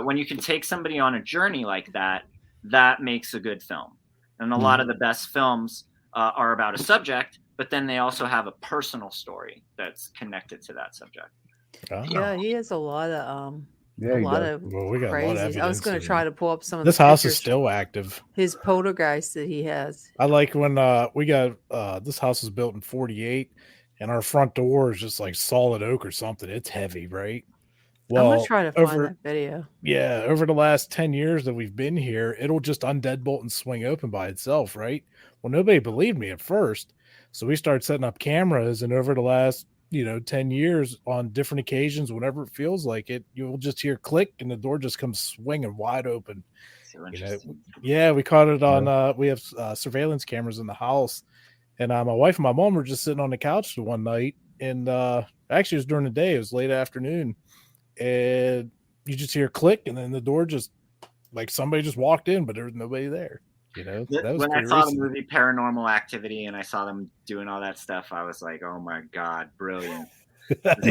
When you can take somebody on a journey like that, that makes a good film. And a lot of the best films are about a subject, but then they also have a personal story that's connected to that subject. Yeah, he has a lot of Yeah, he does. Well, we got a lot of crazy. I was evidence going to of try it. to pull up some of This the house is pictures, still active. his poltergeist that he has. I like when we got this house was built in 48 and our front door is just like solid oak or something. It's heavy, right? I'm going Well, to try to find that video. Yeah, over the last 10 years that we've been here, it'll just undeadbolt and swing open by itself, right? Well, nobody believed me at first. So we started setting up cameras, and over the last, 10 years on different occasions, whenever it feels like it, you'll just hear click and the door just comes swinging wide open. So interesting. Yeah, we caught it on, we have surveillance cameras in the house. And my wife and my mom were just sitting on the couch one night. And actually, it was during the day, it was late afternoon. And you just hear click, and then the door just like somebody just walked in, but there was nobody there. That was when I pretty saw recent. the movie Paranormal Activity and I saw them doing all that stuff, I was like, oh my God, brilliant.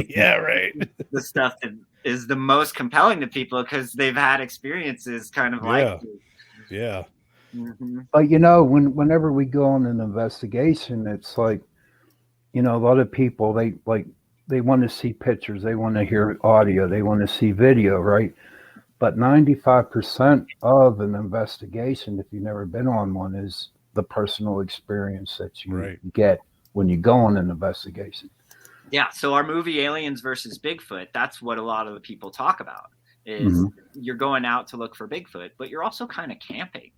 Yeah, right. The stuff that is the most compelling to people because they've had experiences kind of like you. Yeah. Mm-hmm. But whenever we go on an investigation, it's like, a lot of people they want to see pictures, they want to hear audio, they want to see video, right? But 95% of an investigation, if you've never been on one, is the personal experience that you get when you go on an investigation. Yeah. So our movie Aliens versus Bigfoot, that's what a lot of the people talk about is you're going out to look for Bigfoot, but you're also kind of camping.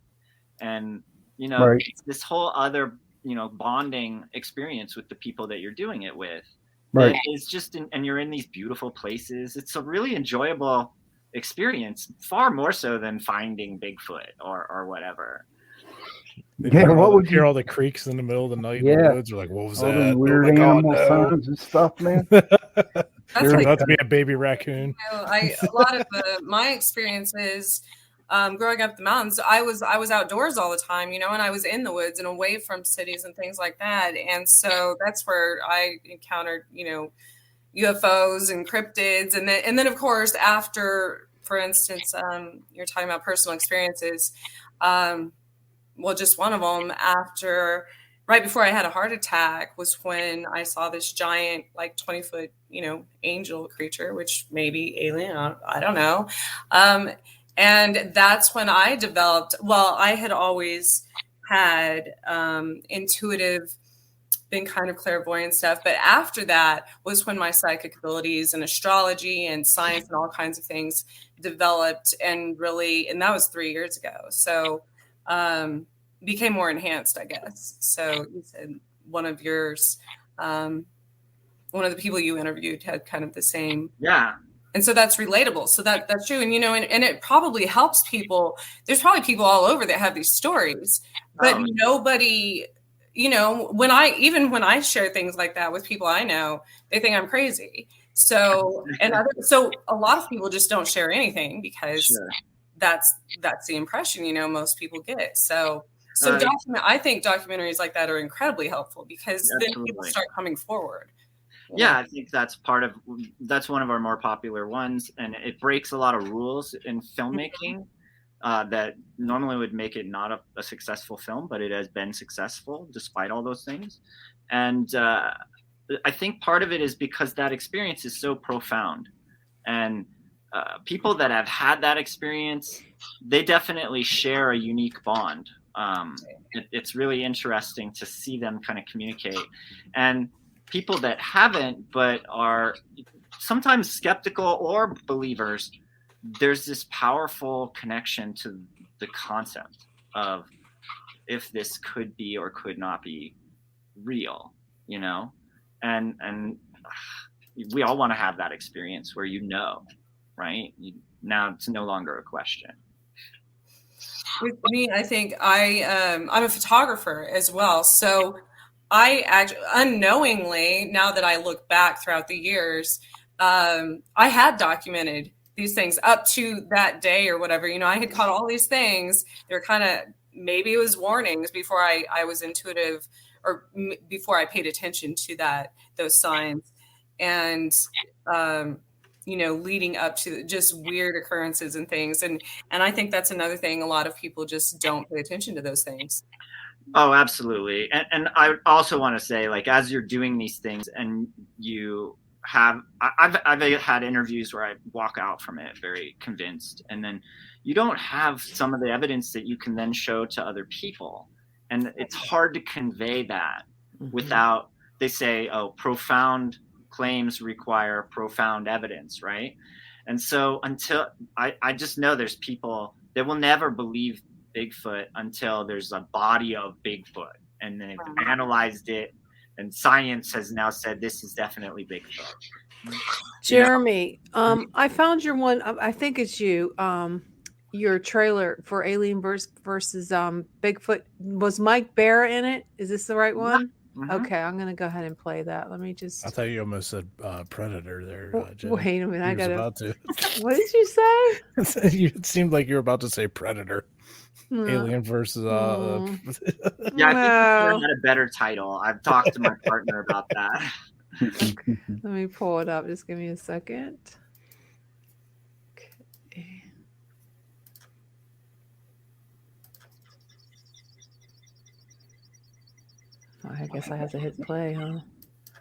And, it's this whole other, bonding experience with the people that you're doing it with. Right. It's just, and you're in these beautiful places. It's a really enjoyable experience, far more so than finding Bigfoot or whatever. What would hear all the creaks in the middle of the night in the woods? You're like, what was all that? Them weird animal sounds and stuff, man. Turned out to be a baby raccoon. A lot of my experiences growing up in the mountains, I was outdoors all the time, and I was in the woods and away from cities and things like that. And so that's where I encountered, UFOs and cryptids. And then of course, after, for instance, you're talking about personal experiences. Just one of them right before I had a heart attack was when I saw this giant, like 20-foot, angel creature, which may be alien. I don't know. And that's when I developed, I had always had intuitive, been kind of clairvoyant stuff. But after that was when my psychic abilities and astrology and science and all kinds of things developed and that was 3 years ago. So became more enhanced, I guess. So you said one of yours, one of the people you interviewed had kind of the same. Yeah. And so that's relatable. So that's true. And, and it probably helps people. There's probably people all over that have these stories, but nobody, when I share things like that with people I know, they think I'm crazy. So, so a lot of people just don't share anything because that's the impression, most people get. So I think documentaries like that are incredibly helpful because then people start coming forward. Yeah, I think that's one of our more popular ones, and it breaks a lot of rules in filmmaking that normally would make it not a successful film, but it has been successful despite all those things. And I think part of it is because that experience is so profound, and people that have had that experience, they definitely share a unique bond. It's really interesting to see them kind of communicate. And people that haven't, but are sometimes skeptical or believers, there's this powerful connection to the concept of if this could be or could not be real, and we all want to have that experience where right? Now it's no longer a question. With me, I think I'm a photographer as well. So I actually, unknowingly, now that I look back throughout the years, I had documented these things up to that day or whatever. I had caught all these things. They're kind of, maybe it was warnings before I was intuitive, or before I paid attention to those signs. And, leading up to just weird occurrences and things. And I think that's another thing. A lot of people just don't pay attention to those things. Oh, absolutely. And I also want to say, like, as you're doing these things and you have, I've had interviews where I walk out from it very convinced, and then you don't have some of the evidence that you can then show to other people. And it's hard to convey that without, they say, profound claims require profound evidence, right? And so until I just know there's people that will never believe Bigfoot until there's a body of Bigfoot, and then they've analyzed it, and science has now said this is definitely Bigfoot. Jeremy, I found your one. I think it's you. Your trailer for Alien versus Bigfoot. Was Mike Bear in it? Is this the right one? Mm-hmm. Okay, I'm gonna go ahead and play that. Let me just. I thought you almost said Predator there. Wait a minute, I gotta. About to. What did you say? It seemed like you were about to say Predator. Alien versus. Yeah, I think you had a better title. I've talked to my partner about that. Let me pull it up. Just give me a second. Okay. I guess I have to hit play, huh?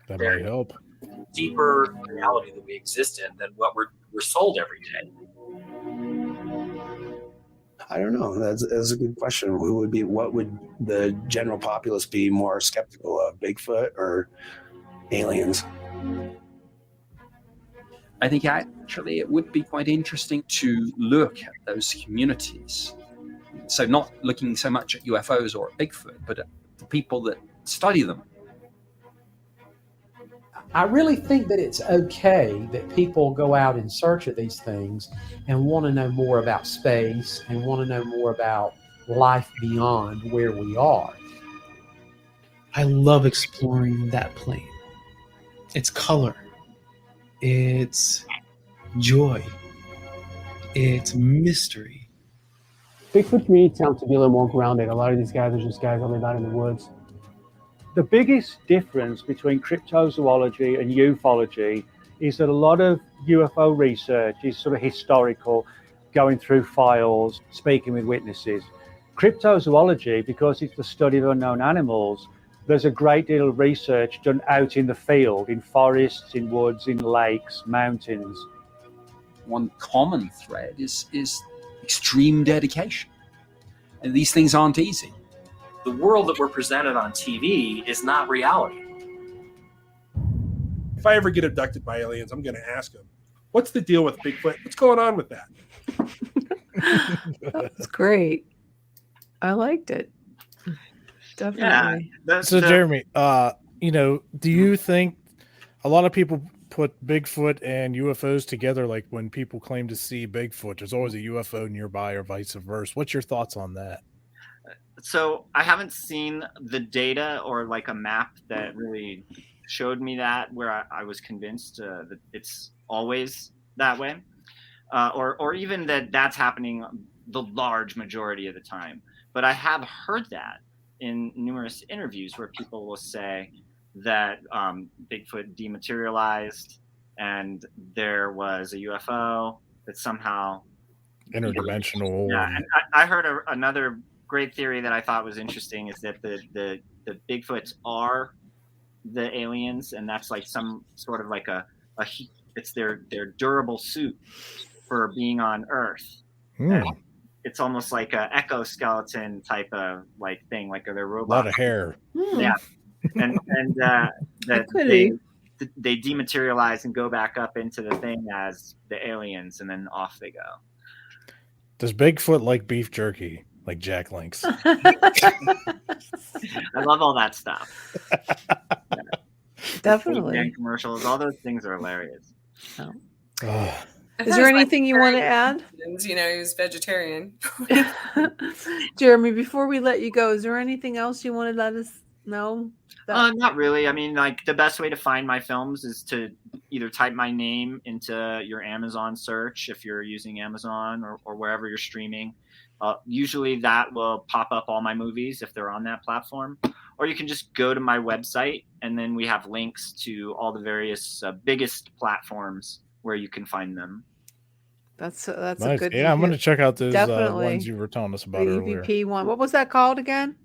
That might help. Deeper reality that we exist in than what we're sold every day. I don't know. That's a good question. What would the general populace be more skeptical of, Bigfoot or aliens? I think actually it would be quite interesting to look at those communities. So not looking so much at UFOs or Bigfoot, but at the people that study them. I really think that it's okay that people go out in search of these things and want to know more about space and want to know more about life beyond where we are. I love exploring that plane. It's color. It's joy. It's mystery. Bigfoot to me sounds to be a little more grounded. A lot of these guys are just guys that live out in the woods. The biggest difference between cryptozoology and ufology is that a lot of UFO research is sort of historical, going through files, speaking with witnesses. Cryptozoology, because it's the study of unknown animals, there's a great deal of research done out in the field, in forests, in woods, in lakes, mountains. One common thread is extreme dedication. And these things aren't easy. The world that we're presented on TV is not reality. If I ever get abducted by aliens, I'm going to ask them, what's the deal with Bigfoot? What's going on with that? That's great. I liked it. Definitely. Yeah, Jeremy, do you think a lot of people put Bigfoot and UFOs together? Like when people claim to see Bigfoot, there's always a UFO nearby or vice versa. What's your thoughts on that? So I haven't seen the data or like a map that really showed me that, where I was convinced that it's always that way, or even that that's happening the large majority of the time. But I have heard that in numerous interviews where people will say that Bigfoot dematerialized and there was a UFO that somehow interdimensional. Yeah, and I heard another great theory that I thought was interesting is that the Bigfoots are the aliens, and that's like some sort of like it's their durable suit for being on Earth. It's almost like a exoskeleton type of like thing, like they're robots. A lot of hair. Yeah, and that they dematerialize and go back up into the thing as the aliens, and then off they go. Does Bigfoot like beef jerky? Like Jack Links. I love all that stuff. Definitely. And commercials, all those things are hilarious. Oh. Is there anything you want to add? He's vegetarian. Jeremy, before we let you go, is there anything else you want to No. Not really. I mean, like the best way to find my films is to either type my name into your Amazon search if you're using Amazon or wherever you're streaming. Usually that will pop up all my movies if they're on that platform. Or you can just go to my website, and then we have links to all the various biggest platforms where you can find them. That's Nice. a good. Yeah, I'm going to check out those Definitely. ones you were telling us about The earlier. EVP one. What was that called again?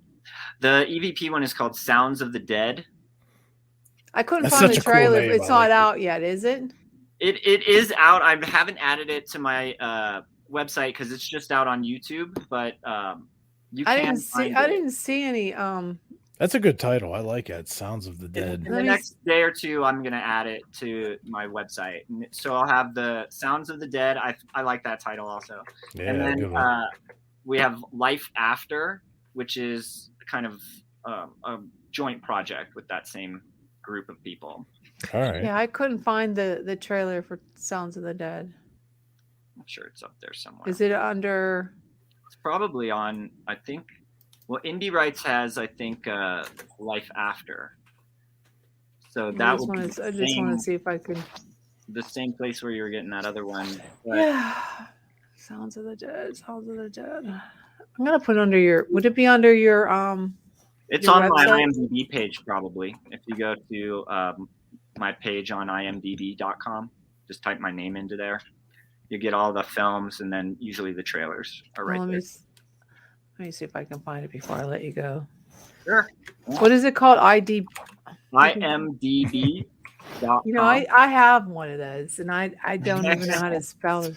The EVP one is called Sounds of the Dead. I couldn't That's find such the a cool trailer. name. It's I like not it. out yet, is it? It is out. I haven't added it to my website because it's just out on YouTube, but you I can didn't see. find I it. didn't see any. That's a good title. I like it. Sounds of the Dead. In the next day or two, I'm going to add it to my website. So I'll have the Sounds of the Dead. I like that title also. Yeah, and good then one. we have Life After, which is kind of a joint project with that same group of people. All right. Yeah, I couldn't find the trailer for Sounds of the Dead. I'm sure it's up there somewhere. Is it under? It's probably on, I think. Well, Indie Rights has, I think, Life After. So that will be I just want to see if I can. the same place where you were getting that other one. But Yeah. Sounds of the Dead. Sounds of the Dead. I'm gonna put it under your. Would it be under your it's your on my website? IMDb page, probably. If you go to my page on imdb.com, just type my name into there. You get all the films, and then usually the trailers are right Let there. me see if I can find it before I let you go. Sure. What is it called? IMDb.com. You know, I have one of those, and I don't even know how to spell it.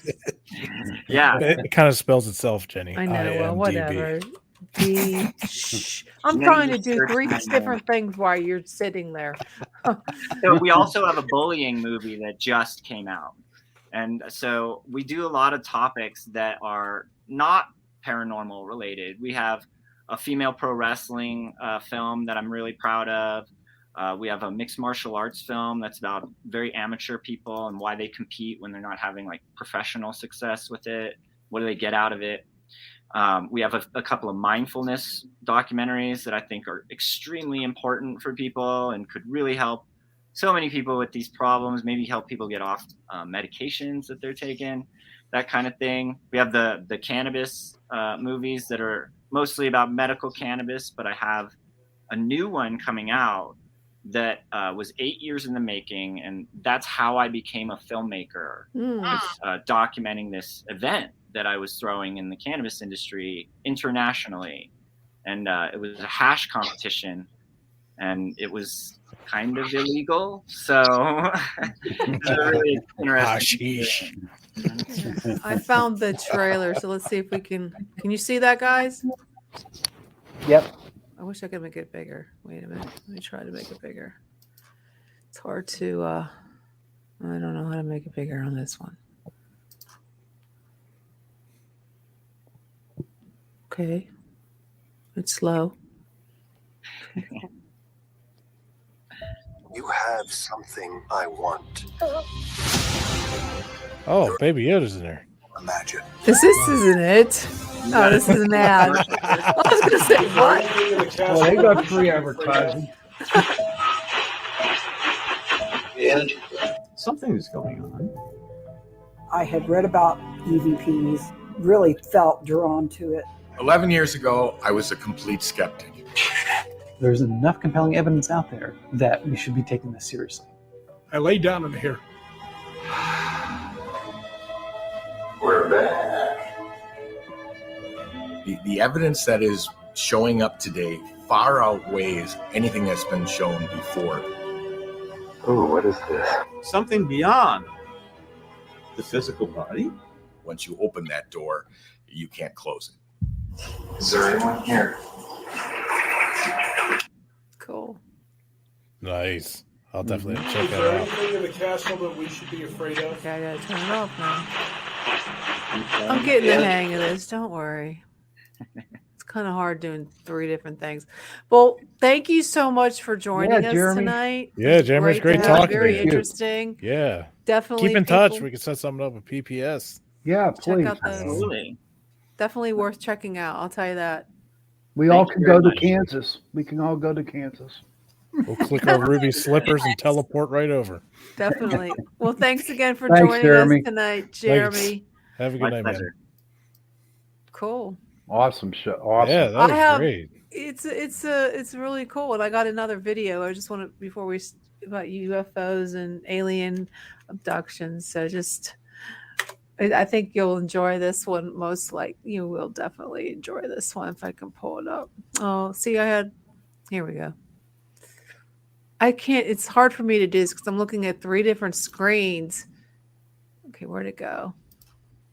Yeah. It kind of spells itself, Jenny. I know. Well, IMDb. whatever. I'm trying to do 3 different things while you're sitting there. So we also have a bullying movie that just came out. And so we do a lot of topics that are not paranormal related. We have a female pro wrestling film that I'm really proud of. We have a mixed martial arts film that's about very amateur people and why they compete when they're not having like professional success with it. What do they get out of it? We have a couple of mindfulness documentaries that I think are extremely important for people and could really help so many people with these problems, maybe help people get off medications that they're taking, that kind of thing. We have the cannabis movies that are mostly about medical cannabis, but I have a new one coming out that was 8 years in the making, and that's how I became a filmmaker, was documenting this event that I was throwing in the cannabis industry internationally. And it was a hash competition, and it was kind of illegal. So it's a really interesting. I found the trailer, so let's see if we can. Can you see that, guys? Yep. I wish I could make it bigger. Wait a minute. Let me try to make it bigger. It's hard to. I don't know how to make it bigger on this one. Okay. It's slow. You have something I want. Oh, Baby Yoda's in there. Imagine. This isn't it. Oh, this is mad. I was going to say, what? Well, they got free advertising. And something is going on. I had read about EVPs, really felt drawn to it. 11 years ago, I was a complete skeptic. There's enough compelling evidence out there that we should be taking this seriously. I lay down in here. We're back. The evidence that is showing up today far outweighs anything that's been shown before. Oh, what is this? Something beyond the physical body? Once you open that door, you can't close it. Is there anyone here? Cool. Nice. I'll definitely check Is that there out. anything in the castle that we should be afraid of? Okay, I gotta turn it off now. I'm getting the hang of this. Don't worry. It's kind of hard doing 3 different things. Well, thank you so much for joining us Jeremy. tonight. Yeah, Jeremy, it's great to have. talking to Very you. interesting. Yeah. Definitely Keep in touch. people- We can set something up with PPS. Yeah, Check please. out those. Absolutely. Definitely worth checking out. I'll tell you that. We all Thank you can very go to much. Kansas. We can all go to Kansas. We'll click our ruby slippers and teleport right over. Definitely. Well, thanks again for Thanks, joining Jeremy. us tonight, Thanks. Jeremy. Have a My good night, pleasure. man. Cool. Awesome show. Awesome. Yeah, that I was have great. it's really cool, and I got another video. I just want to before we about UFOs and alien abductions. So I think you'll enjoy this one. Most like you will definitely enjoy this one if I can pull it up. Oh, see, here we go. I can't. It's hard for me to do this because I'm looking at 3 different screens. Okay, where'd it go?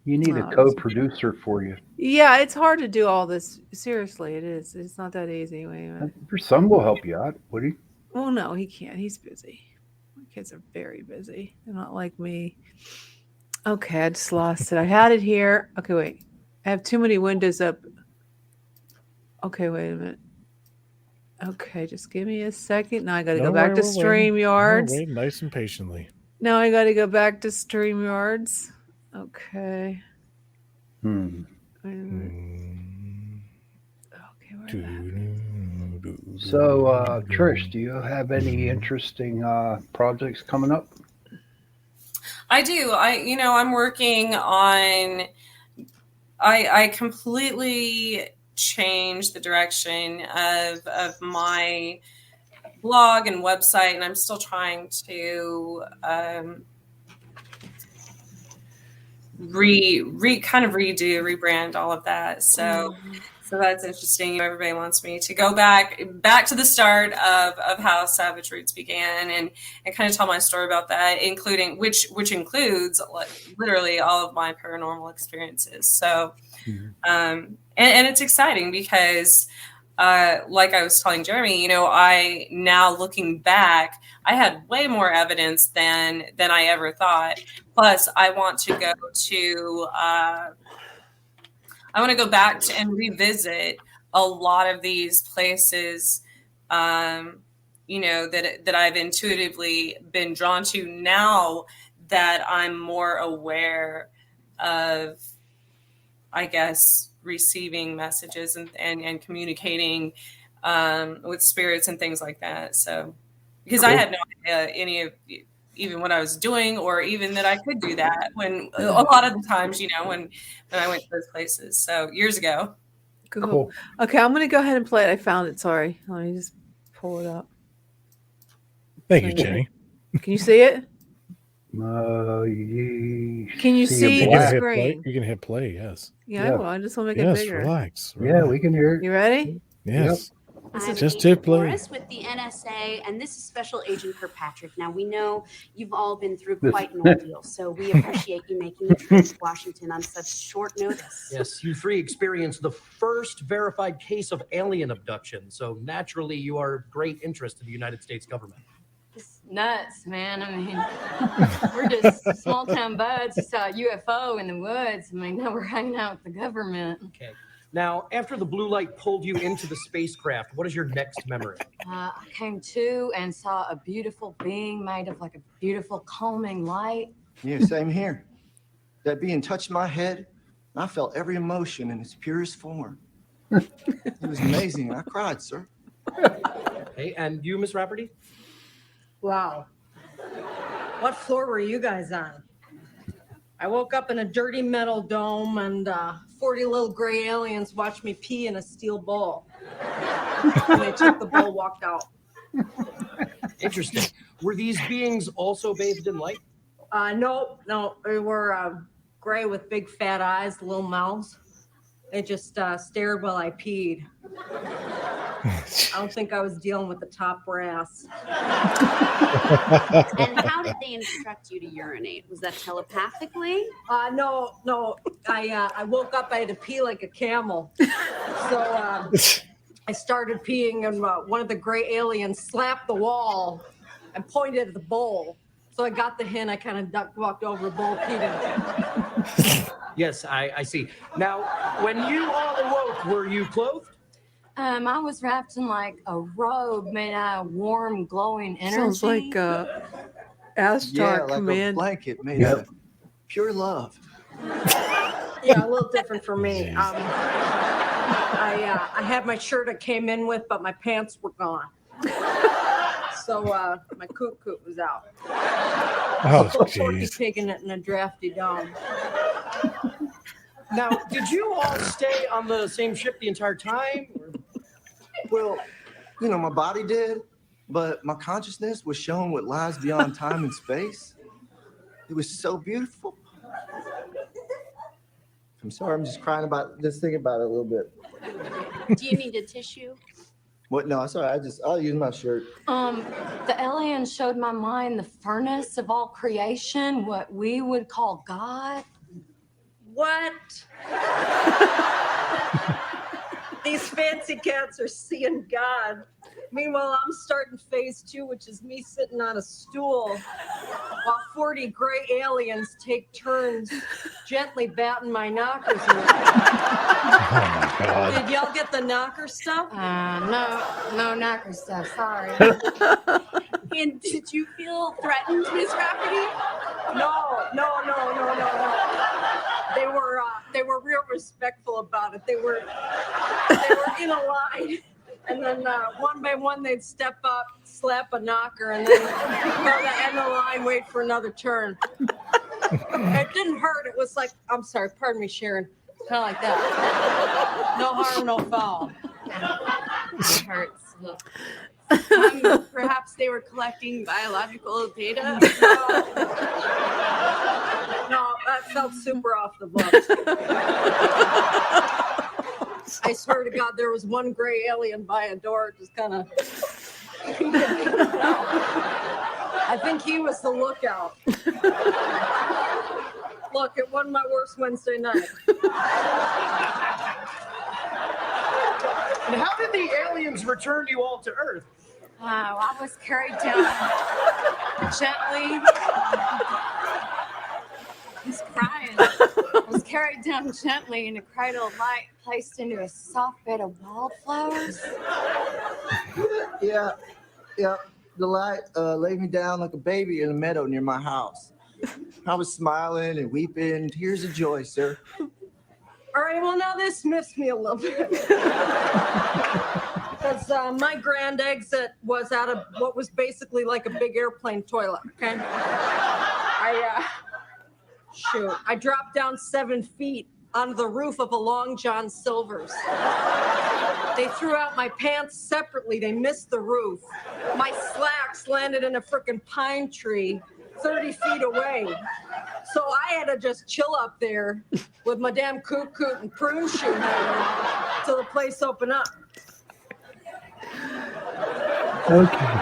You need a co-producer for you. Yeah, it's hard to do all this. Seriously, it is. It's not that easy. Wait a minute. Your son will help you out, would he? Oh no, he can't. He's busy. My kids are very busy. They're not like me. Okay, I just lost it. I had it here. Okay, wait. I have too many windows up. Okay, wait a minute. Okay, just give me a second. Now I got to go back to StreamYards. Wait nice and patiently. Now I got to go back to StreamYards. Okay. Wait a minute. Okay, where So, Trish, do you have any interesting projects coming up? I do. I'm working on. I completely changed the direction of my blog and website, and I'm still trying to rebrand all of that. So that's interesting. Everybody wants me to go back to the start of how Savage Roots began and kind of tell my story about that, including which includes literally all of my paranormal experiences. So and it's exciting because like I was telling Jeremy, I now looking back, I had way more evidence than I ever thought. Plus, I want to go back to and revisit a lot of these places, that I've intuitively been drawn to now that I'm more aware of, I guess, receiving messages and communicating with spirits and things like that. So, because I had no idea even what I was doing, or even that I could do that when a lot of the times, when I went to those places. So years ago. Cool. Okay, I'm going to go ahead and play it. I found it. Sorry. Let me just pull it up. Thank you, Jenny. Can you see it? Can you see the screen? You can hit play, yes. Yeah, well, I just want to make it bigger. Relax. Yeah, we can hear it. You ready? Yes. I'm Just Amy hit play. Morris with the NSA, and this is Special Agent Kirkpatrick. Now, we know you've all been through quite an ordeal, so we appreciate you making the trip to Washington on such short notice. Yes, you 3 experienced the first verified case of alien abduction, so naturally you are of great interest to the United States government. It's nuts, man. I mean, we're just small town buds who saw a UFO in the woods. I mean, now we're hanging out with the government. Okay. Now, after the blue light pulled you into the spacecraft, what is your next memory? I came to and saw a beautiful being made of like a beautiful calming light. Yeah, same here. That being touched my head, and I felt every emotion in its purest form. It was amazing. I cried, sir. Hey, and you, Miss Rafferty? Wow. What floor were you guys on? I woke up in a dirty metal dome and 40 little gray aliens watched me pee in a steel bowl. And they took the bowl, walked out. Interesting. Were these beings also bathed in light? No, they were gray with big fat eyes, little mouths. They just stared while I peed. I don't think I was dealing with the top brass. And how did they instruct you to urinate? Was that telepathically? No. I woke up, I had to pee like a camel. So I started peeing, and one of the gray aliens slapped the wall and pointed at the bowl. So I got the hint. I kind of walked over the bowl, peed in it. Yes, I see. Now, when you all awoke, were you clothed? I was wrapped in like a robe made out of warm, glowing energy. Sounds like Astar like Command. a blanket made of pure love. Yeah, a little different for me. I had my shirt I came in with, but my pants were gone. So my coot was out. Oh, Porky jeez. pigging it in a drafty dome. Now, did you all stay on the same ship the entire time? Or? Well, you know, my body did, but my consciousness was shown what lies beyond time and space. It was so beautiful. I'm sorry, I'm just crying about just thinking about it a little bit. Do you need a tissue? What? No, sorry. I'll use my shirt. The alien showed my mind the furnace of all creation, what we would call God. What? These fancy cats are seeing God. Meanwhile, I'm starting phase 2, which is me sitting on a stool while 40 gray aliens take turns gently batting my knockers around. Oh, my God. Did y'all get the knocker stuff? No knocker stuff, sorry. And did you feel threatened, Miss Rafferty? No. They were real respectful about it. They were in a line, and then one by one they'd step up, slap a knocker, and then go to the end of the line, wait for another turn. It didn't hurt. It was like, I'm sorry, pardon me, Sharon. Kind of like that. No harm, no foul. It hurts. Perhaps they were collecting biological data. No, that felt super off the books. I swear to God, there was one gray alien by a door, just kind of. I think he was the lookout. Look, it wasn't my worst Wednesday night. And how did the aliens return you all to Earth? I was carried down gently. He's crying. I was carried down gently in a cradle of light, placed into a soft bed of wildflowers. Yeah. The light laid me down like a baby in a meadow near my house. I was smiling and weeping, tears of joy, sir. All right, well, now this missed me a little bit. Because my grand exit was out of what was basically like a big airplane toilet, okay? I dropped down 7 feet onto the roof of a Long John Silver's. They threw out my pants separately. They missed the roof. My slacks landed in a frickin' pine tree 30 feet away. So I had to just chill up there with my damn coot and prune shoe hanging till the place opened up. Okay.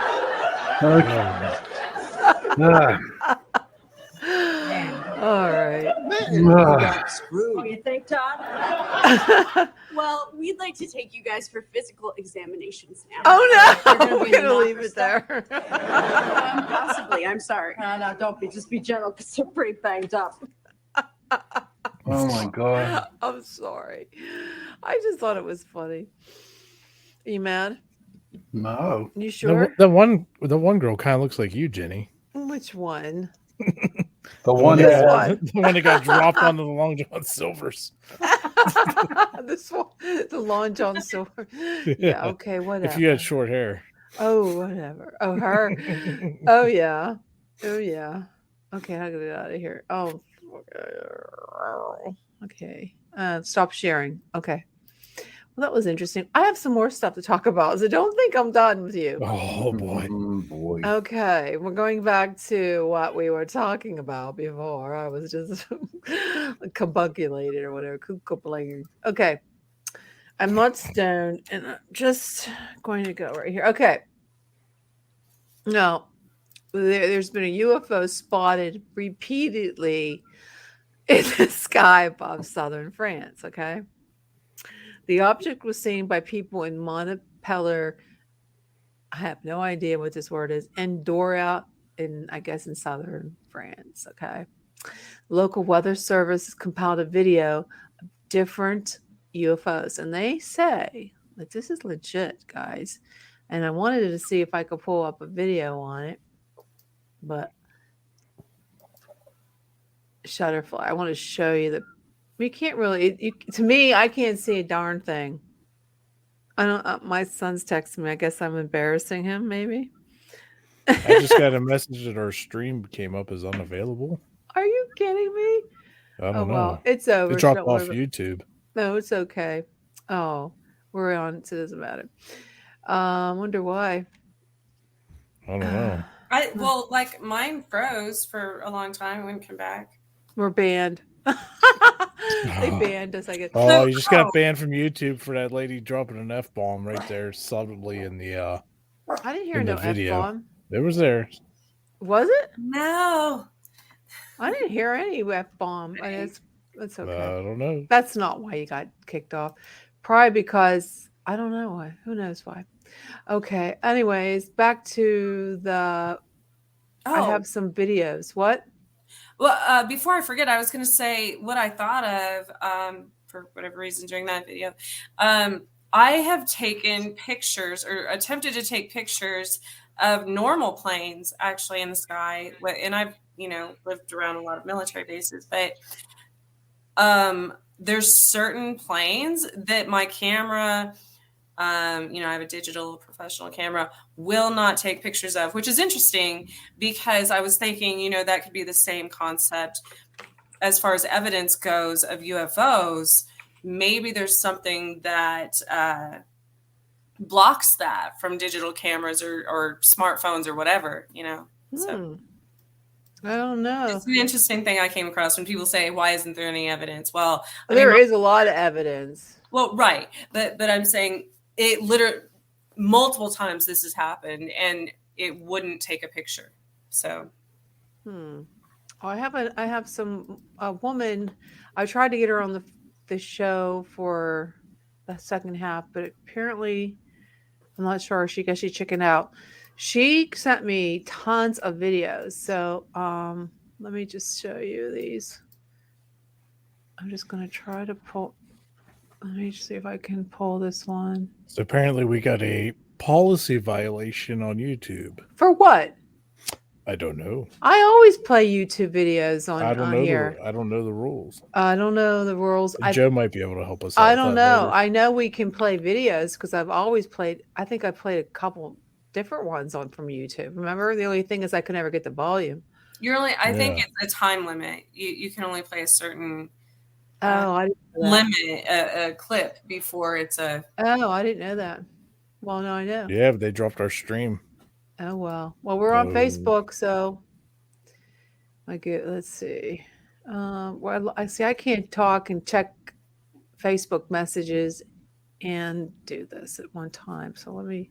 All right. Oh, you think, Todd? Well, we'd like to take you guys for physical examinations now. Oh no, You're we're gonna leave it there. Possibly. I'm sorry. No, don't be. Just be gentle because they're pretty banged up. Oh my God. I'm sorry. I just thought it was funny. Are you mad? No. You sure? The one girl kind of looks like you, Jenny. Which one? The one that got dropped onto the Long John Silvers. This one, the Long John Silver. Yeah. Okay. Whatever. If you had short hair. Oh, whatever. Oh, her. Oh, yeah. Oh, yeah. Okay, I'll get out of here. Oh, okay. Stop sharing. Okay. Well, that was interesting. I have some more stuff to talk about, so don't think I'm done with you. Oh, boy. Okay, we're going back to what we were talking about before. I was just combugulated or whatever. Okay. I'm not stoned, and I'm just going to go right here. Okay. Now, there's been a UFO spotted repeatedly in the sky above southern France, okay? The object was seen by people in Montpellier. I have no idea what this word is. And Dora, in southern France, okay? Local weather service compiled a video of different UFOs, and they say that this is legit, guys. And I wanted to see if I could pull up a video on it, but Shutterfly. I want to show you You can't really. To me, I can't see a darn thing. I don't. My son's texting me. I guess I'm embarrassing him. Maybe. I just got a message that our stream came up as unavailable. Are you kidding me? I don't know. Well, it's over. It dropped Don't off worry YouTube. No, it's okay. Oh, we're on, so it doesn't matter. Wonder why. I don't know. Well, like mine froze for a long time. It wouldn't come back. We're banned. They banned us, I guess. Oh, you just got banned from YouTube for that lady dropping an F-bomb right there subtly in the I didn't hear in no the video. F-bomb. It was there. Was it? No. I didn't hear any F-bomb. That's okay. I don't know. That's not why you got kicked off. Probably because I don't know why. Who knows why? Okay. Anyways, back to the. I have some videos. What? Well, before I forget, I was going to say what I thought of for whatever reason during that video. I have taken pictures or attempted to take pictures of normal planes actually in the sky, and I've lived around a lot of military bases, but there's certain planes that my camera, I have a digital professional camera, will not take pictures of, which is interesting because I was thinking, that could be the same concept as far as evidence goes of UFOs. Maybe there's something that blocks that from digital cameras or smartphones or whatever, So I don't know. It's an interesting thing I came across when people say, why isn't there any evidence? Well, there is a lot of evidence. Well, right. But I'm saying it literally multiple times this has happened and it wouldn't take a picture. So. I have a woman. I tried to get her on the show for the second half, but apparently I'm not sure. She chickened out. She sent me tons of videos. So let me just show you these. I'm just going to try to pull. Let me see if I can pull this one. So apparently we got a policy violation on YouTube. For what? I don't know. I always play YouTube videos on here. I don't know the rules. I don't know the rules. Joe might be able to help us out. I don't know. Later. I know we can play videos because I've always played. I think I played a couple different ones from YouTube. Remember, the only thing is I could never get the volume. I think it's a time limit. You can only play a certain I didn't know limit a clip before it's a. Oh, I didn't know that. Well, now I know. Yeah, but they dropped our stream. Oh well. Well, we're on Facebook, so let's see. Well, I see. I can't talk and check Facebook messages and do this at one time. So let me.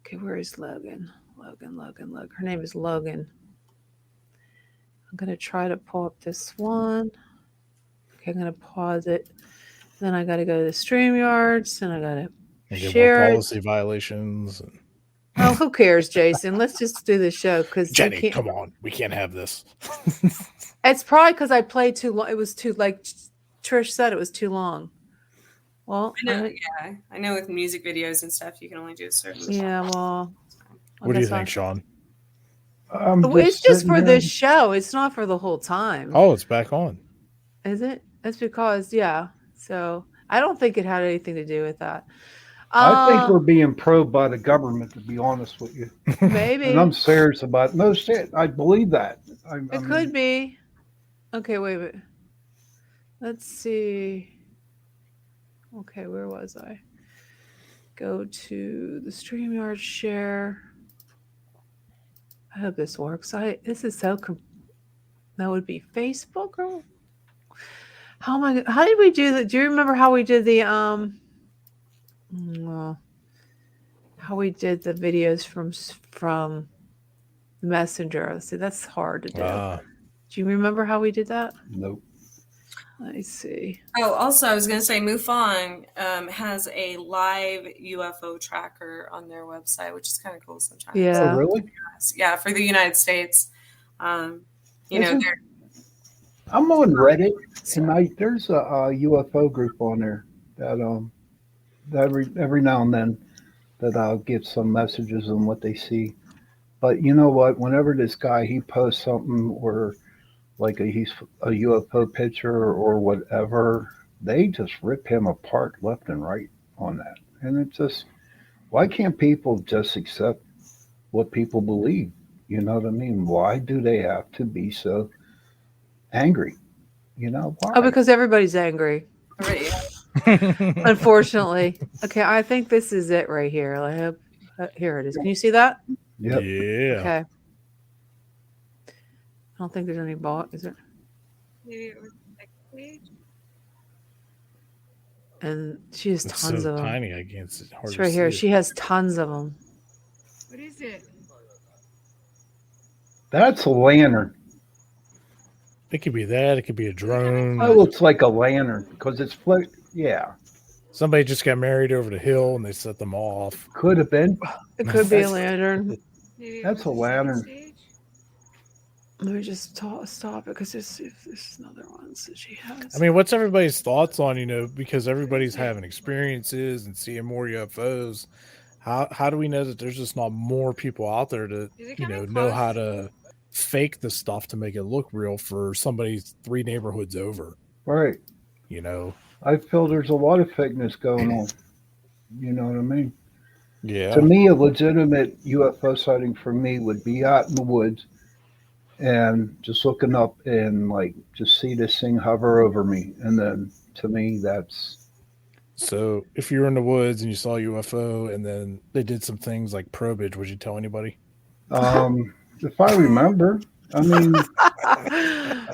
Okay, where is Logan? Logan. Her name is Logan. I'm gonna try to pull up this one. Okay, I'm gonna pause it. Then I gotta go to the StreamYards, and I gotta share it. Policy violations. Oh, who cares, Jason? Let's just do the show because Jenny, come on, we can't have this. It's probably because I played too long. It was too, like Trish said, it was too long. Well, I know with music videos and stuff, you can only do a certain. Yeah, well. What do you think, Sean? It's just for this show. It's not for the whole time. Oh, it's back on. Is it? That's because, yeah. So I don't think it had anything to do with that. I think we're being probed by the government, to be honest with you. Maybe. And I'm serious about it. No shit. I believe that. It could be. Okay, wait a minute. Let's see. Okay, where was I? Go to the StreamYard share. I hope this works. This is so. That would be Facebook or how did we do that? Do you remember how we did the how we did the videos from Messenger? See, that's hard to do. Do you remember how we did that? Nope. Let me see. Oh, also, I was going to say MUFON has a live UFO tracker on their website, which is kind of cool sometimes. Yeah. Oh, really? Yeah, for the United States. They're. I'm on Reddit, and there's a UFO group on there that every now and then that I'll get some messages on what they see. But you know what? Whenever this guy he posts something or like he's a UFO picture or whatever, they just rip him apart left and right on that. And it's just, why can't people just accept what people believe? You know what I mean? Why do they have to be so angry? You know, why? Oh, because everybody's angry. Right. Unfortunately. Okay, I think this is it right here. I hope here it is. Can you see that? Yep. Yeah. Okay. I don't think there's any bot, is there? Maybe it was next page. And she has It's tons so of them. tiny, I can't see. It's right here. She has tons of them. What is it? That's a lantern. It could be that. It could be a drone. It looks like a lantern because it's float. Yeah, Somebody just got married over the hill and they set them off. could have been. It could be a lantern. That's a lantern. Let me just stop it because there's another ones that she has. I mean, what's everybody's thoughts on, because everybody's having experiences and seeing more UFOs. How do we know that there's just not more people out there to, know how to fake the stuff to make it look real for somebody's 3 neighborhoods over? Right. I feel there's a lot of fakeness going on. You know what I mean? Yeah. To me, a legitimate UFO sighting for me would be out in the woods and just looking up and like just see this thing hover over me. And then to me, that's. So if you were in the woods and you saw a UFO and then they did some things like probage, would you tell anybody? If I remember, I mean,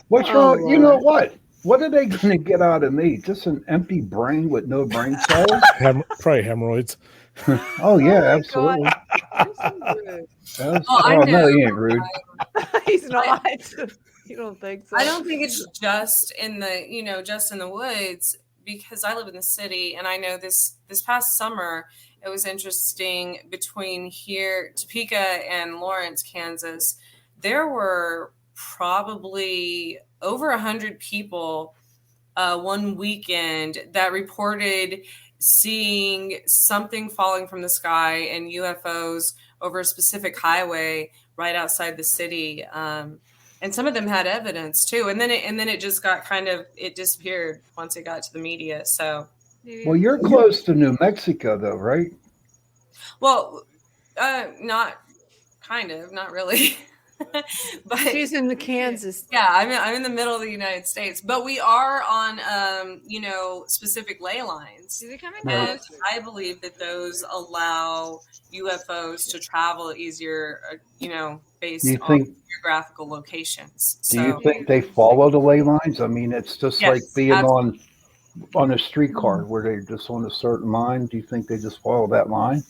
what's wrong? Lord. You know what? What are they going to get out of me? Just an empty brain with no brain cells? Probably hemorrhoids. Oh yeah, absolutely. I know. No, he ain't rude. He's not. You don't think so? I don't think it's just in the woods, because I live in the city, and I know this past summer it was interesting between here, Topeka and Lawrence, Kansas. There were probably over 100 people one weekend that reported seeing something falling from the sky and UFOs over a specific highway right outside the city. And some of them had evidence too. And then it just got it disappeared once it got to the media. So, Well, you're close to New Mexico, though, right? well, not really. But she's in the Kansas. Yeah, I'm in the middle of the United States, but we are on specific ley lines. Is it coming and I believe that those allow UFOs to travel easier, based on geographical locations. Do you think they follow the ley lines? I mean, it's just like being on a streetcar where they're just on a certain line. Do you think they just follow that line?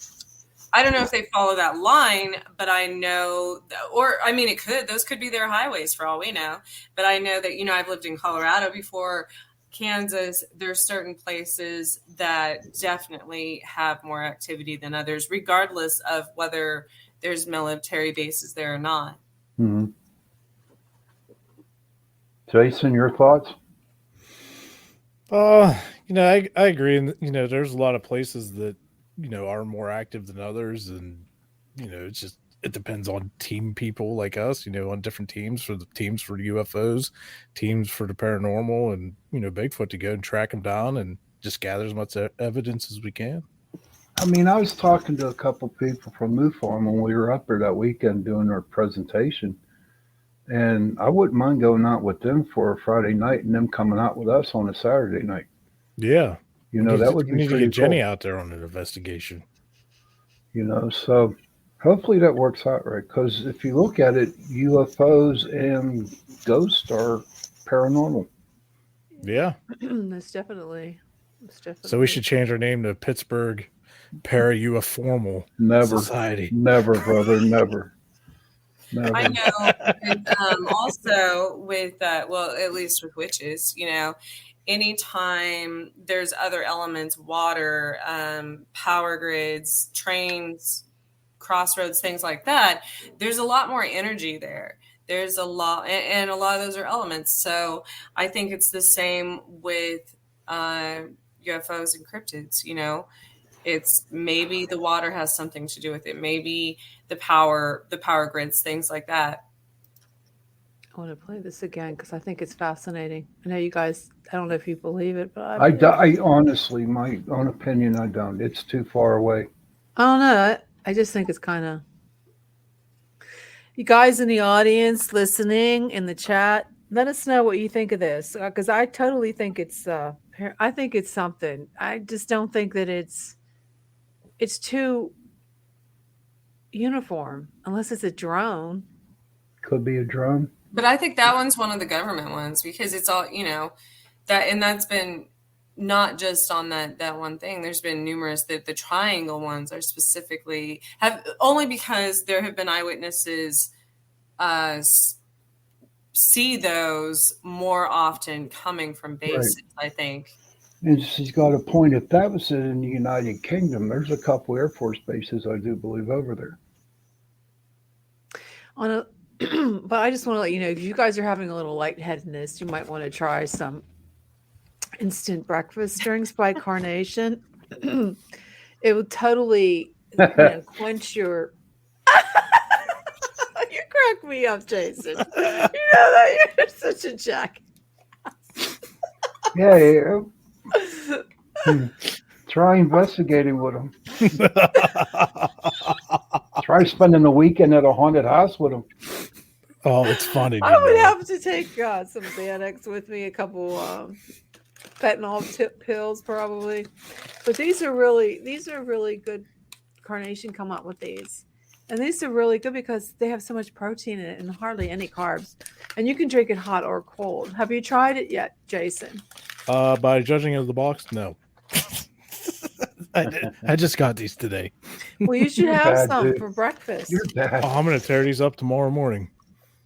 I don't know if they follow that line, but I know, it could. Those could be their highways for all we know. But I know that, I've lived in Colorado before, Kansas. There's certain places that definitely have more activity than others, regardless of whether there's military bases there or not. Mm-hmm. Jason, your thoughts? I agree. And, there's a lot of places that, are more active than others. And, it depends on team people like us, on different teams for the UFOs, teams for the paranormal, and, Bigfoot to go and track them down and just gather as much evidence as we can. I mean, I was talking to a couple people from MUFARM when we were up there that weekend doing our presentation. And I wouldn't mind going out with them for a Friday night and them coming out with us on a Saturday night. Yeah. That would be need to pretty get Jenny cool. out there on an investigation. So hopefully that works out right. Because if you look at it, UFOs and ghosts are paranormal. Yeah. That's definitely. So we should change our name to Pittsburgh Para-UFormal Society. Never, brother, never. I know. Also with at least with witches, anytime there's other elements, water, power grids, trains, crossroads, things like that, there's a lot more energy there. There's a lot, and a lot of those are elements. So I think it's the same with UFOs and cryptids. It's maybe the water has something to do with it. Maybe the power grids, things like that. I want to play this again because I think it's fascinating. I know you guys, I don't know if you believe it, but I honestly, my own opinion, I don't. It's too far away. I don't know. I just think it's kind of. You guys in the audience listening in the chat, let us know what you think of this because I totally think it's. I think it's something. I just don't think that it's too uniform unless it's a drone. Could be a drone. But I think that one's one of the government ones because it's all, that's been not just on that one thing. There's been numerous that the triangle ones are specifically have only because there have been eyewitnesses see those more often coming from bases, right. I think. And she's got a point. If that was in the United Kingdom, there's a couple Air Force bases, I do believe, over there. But I just want to let you know, if you guys are having a little lightheadedness, you might want to try some instant breakfast drinks by Carnation. It would totally quench your... You crack me up, Jason. You know that you're such a jack. Yeah. Try investigating with them. Try spending the weekend at a haunted house with them. Oh, it's funny. I would have to take some Xanax with me, a couple fentanyl pills probably. But these are really good. Carnation come up with these. And these are really good because they have so much protein in it and hardly any carbs. And you can drink it hot or cold. Have you tried it yet, Jason? By judging of the box, no. I just got these today. Well, you should have some for breakfast. I'm going to tear these up tomorrow morning.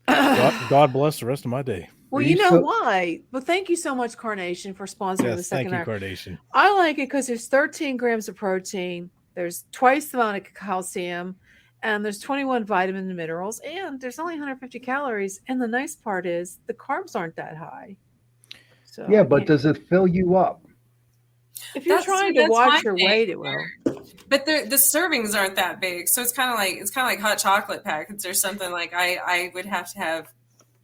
God bless the rest of my day. Well, you know why? Well, thank you so much, Carnation, for sponsoring the second hour. Thank you, Carnation. I like it because there's 13 grams of protein. There's twice the amount of calcium. And there's 21 vitamins and minerals. And there's only 150 calories. And the nice part is the carbs aren't that high. So yeah, but does it fill you up? If you're trying to watch your weight, it will. But the servings aren't that big, so it's kind of like hot chocolate packets or something. Like I would have to have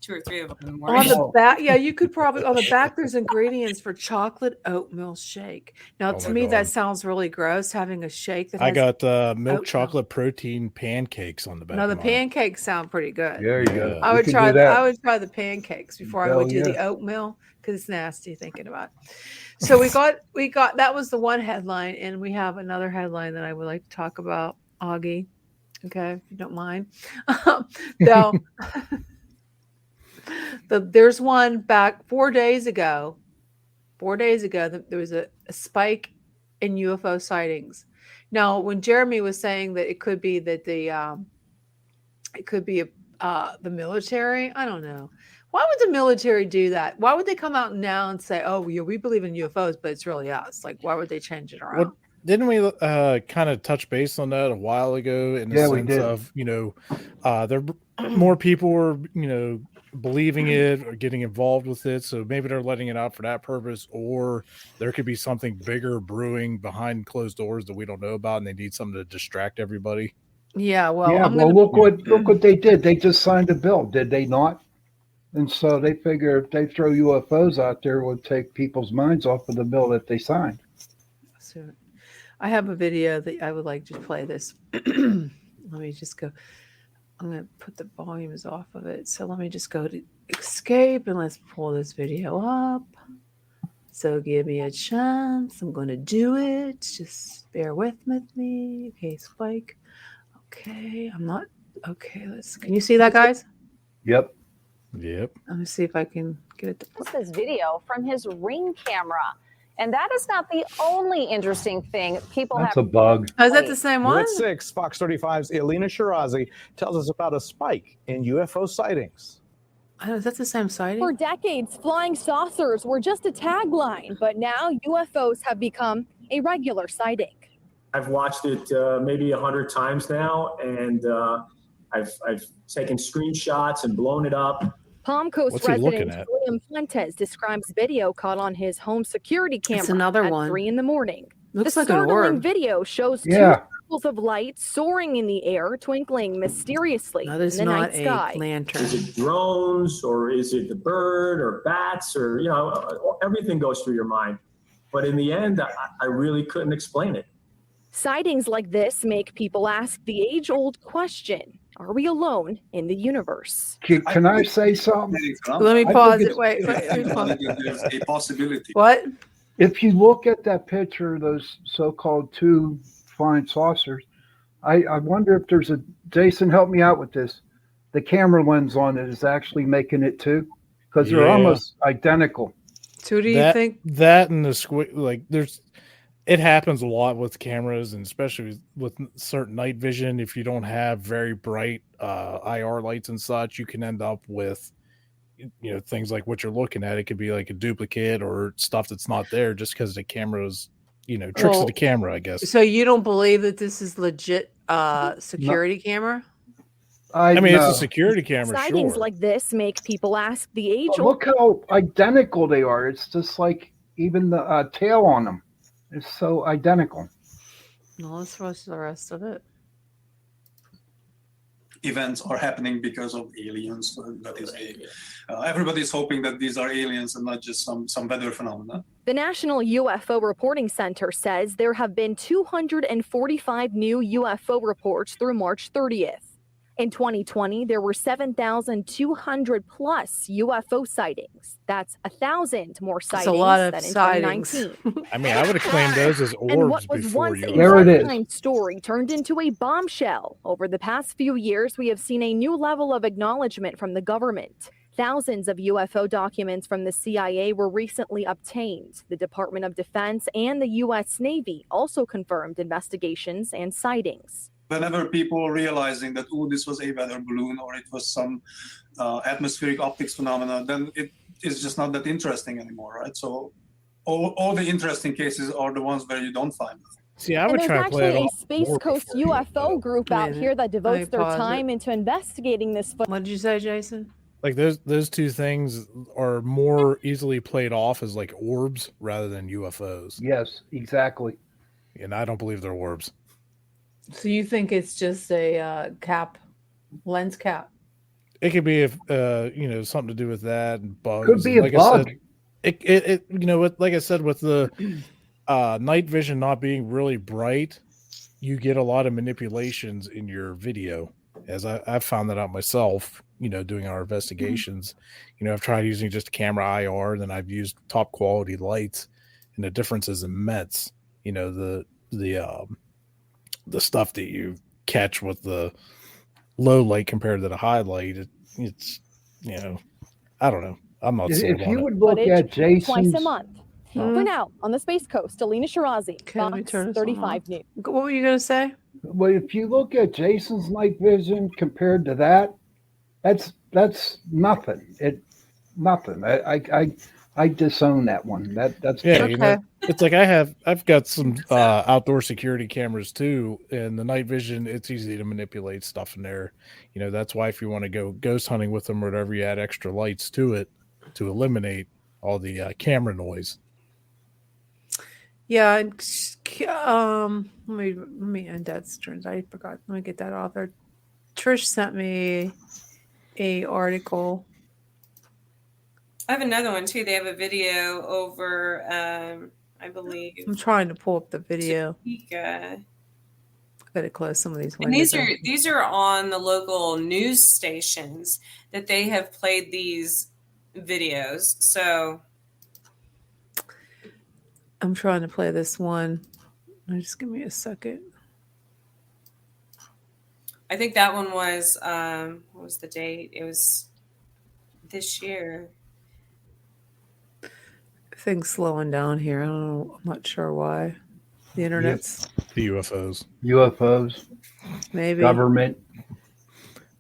2 or 3 of them in the morning. On the back, yeah, you could probably on the back. There's ingredients for chocolate oatmeal shake. Now, to me, that sounds really gross. Having a shake that I got milk oatmeal. Chocolate protein pancakes on the back. No, the pancakes sound pretty good. There you go. I would try the pancakes before I would do the oatmeal because it's nasty thinking about it. So we got that was the one headline, and we have another headline that I would like to talk about, Augie. Okay, if you don't mind. Now, there's one back 4 days ago. 4 days ago, there was a spike in UFO sightings. Now, when Jeremy was saying that it could be that the military, I don't know. Why would the military do that? Why would they come out now and say, "Oh, yeah, we believe in UFOs, but it's really us"? Like, why would they change it around? Well, didn't we kind of touch base on that a while ago? In the sense of, there more people were, believing it or getting involved with it. So maybe they're letting it out for that purpose, or there could be something bigger brewing behind closed doors that we don't know about, and they need something to distract everybody. Yeah. Well, look what they did. They just signed a bill, did they not? And so they figure if they throw UFOs out there, it would take people's minds off of the bill that they signed. So I have a video that I would like to play this. Let me just go. I'm going to put the volumes off of it. So let me just go to escape and let's pull this video up. So give me a chance. I'm going to do it. Just bear with me. Okay, spike. Okay, I'm not. Okay, can you see that, guys? Yep. Let me see if I can get it to play. This video from his Ring camera. And that is not the only interesting thing people That's have. a bug. Oh, is that the same one? At 6, Fox 35's Elena Shirazi tells us about a spike in UFO sightings. Oh, is that the same sighting? For decades, flying saucers were just a tagline, but now UFOs have become a regular sighting. I've watched it maybe 100 times now, and I've taken screenshots and blown it up. Palm Coast resident William Fuentes describes video caught on his home security camera another at one. 3 a.m. Looks the like an startling orb. video shows Yeah. Circles of light soaring in the air, twinkling mysteriously That in is the not night a sky. lantern. Is it drones or is it the bird or bats or, everything goes through your mind. But in the end, I really couldn't explain it. Sightings like this make people ask the age-old question, are we alone in the universe? Can I say something? Let me I pause think it. Wait. There's a possibility. What? If you look at that picture of those so-called two flying saucers, I wonder if there's Jason, help me out with this. The camera lens on it is actually making it too, because they're almost identical. So do you think that and it happens a lot with cameras, and especially with certain night vision. If you don't have very bright IR lights and such, you can end up with things like what you're looking at. It could be like a duplicate or stuff that's not there just because the camera's tricks of the camera, I guess. So you don't believe that this is legit security camera? I mean, it's a security camera. Sightings Sure. like this make people ask the age-old. Look how identical they are. It's just like even the tail on them. It's so identical. No, let's watch the rest of it. Events are happening because of aliens. That is everybody's hoping that these are aliens and not just some weather phenomena. The National UFO Reporting Center says there have been 245 new UFO reports through March 30th. In 2020, there were 7,200 plus UFO sightings. That's 1,000 more sightings a lot of than in sightings. 2019. I mean, I would have claimed those as orbs And what was before once a UFOs. nighttime story turned into a bombshell. Over the past few years, we have seen a new level of acknowledgement from the government. Thousands of UFO documents from the CIA were recently obtained. The Department of Defense and the U.S. Navy also confirmed investigations and sightings. Whenever people are realizing that, this was a weather balloon or it was some atmospheric optics phenomena, then it is just not that interesting anymore, right? So all the interesting cases are the ones where you don't find them. See, I would And try there's to play it actually a off Space more Coast before UFO group out here that devotes their pause it. time into investigating this. What did you say, Jason? Like those two things are more easily played off as like orbs rather than UFOs. Yes, exactly. And I don't believe they're orbs. So you think it's just a lens cap? It could be something to do with that and bugs. Could be and a bug. I said, like I said, with the night vision not being really bright, you get a lot of manipulations in your video. As I've found that out myself, doing our investigations. I've tried using just a camera IR, then I've used top quality lights, and the difference is immense. The stuff that you catch with the low light compared to the high light, it's I don't know. I'm not sold If you on would it. look at Twice Jason's, a month. For now, on the Space Coast, Alina Shirazi, Let me Fox turn this 35 News. What were you going to say? well, if you look at Jason's night vision compared to that's nothing. Nothing. I disown that one. That's Yeah, it's like I've got some outdoor security cameras too, and the night vision, it's easy to manipulate stuff in there. That's why if you want to go ghost hunting with them or whatever, you add extra lights to it to eliminate all the camera noise. Yeah, let me end that turns. I forgot. Let me get that off there. Trish sent me a article. I have another one too. They have a video over, I believe. I'm trying to pull up the video. Topeka. I gotta close some of these And windows. these are on the local news stations that they have played these videos. So I'm trying to play this one. Just give me a second. I think that one was what was the date? It was this year. Things slowing down here. I don't know. I'm not sure why. The internet's The UFOs. maybe government.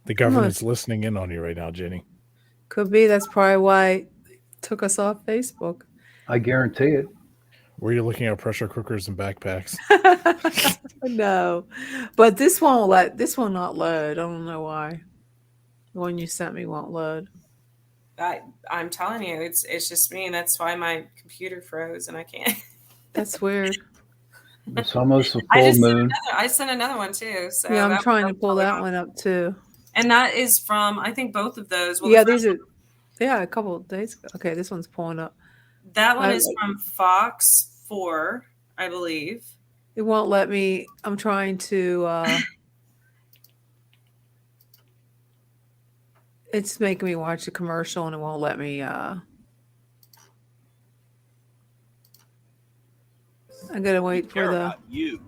The government's listening in on you right now, Jenny. Could be. That's probably why it took us off Facebook. I guarantee it. Were you looking at pressure cookers and backpacks? No, but this will not load. I don't know why. The one you sent me won't load. I'm telling you, it's just me, and that's why my computer froze and I can't. That's weird. It's almost a I full just moon. sent another one too. So Yeah, I'm that- trying to that's pull probably that not- one up too. And that is from, I think, both of those. Well, Yeah, the these are. Yeah, a couple of days ago. Okay, this one's pulling up. that one is from Fox 4, I believe. It won't let me. I'm trying to. It's making me watch the commercial, and it won't let me. I'm gonna wait for care the. about you,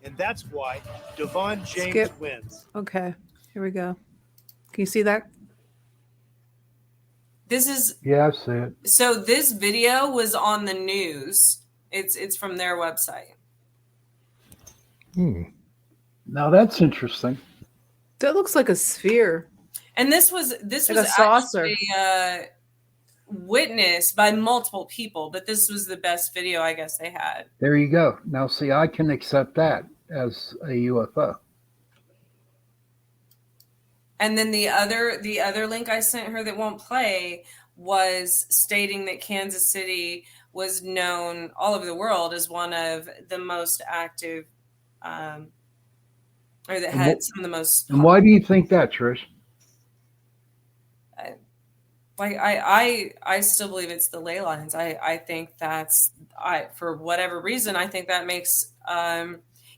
and that's why Devon James Skip. wins. Okay, here we go. Can you see that? This is Yeah, I see it. so. This video was on the news. It's from their website. Now that's interesting. That looks like a sphere. And this was Like a saucer. actually witnessed by multiple people, but this was the best video I guess they had. There you go. Now, see, I can accept that as a UFO. And then the other link I sent her that won't play was stating that Kansas City was known all over the world as one of the most active, or that And had what- some of the most. And why do you think that, Trish? Like I still believe it's the ley lines. I think that's for whatever reason I think that makes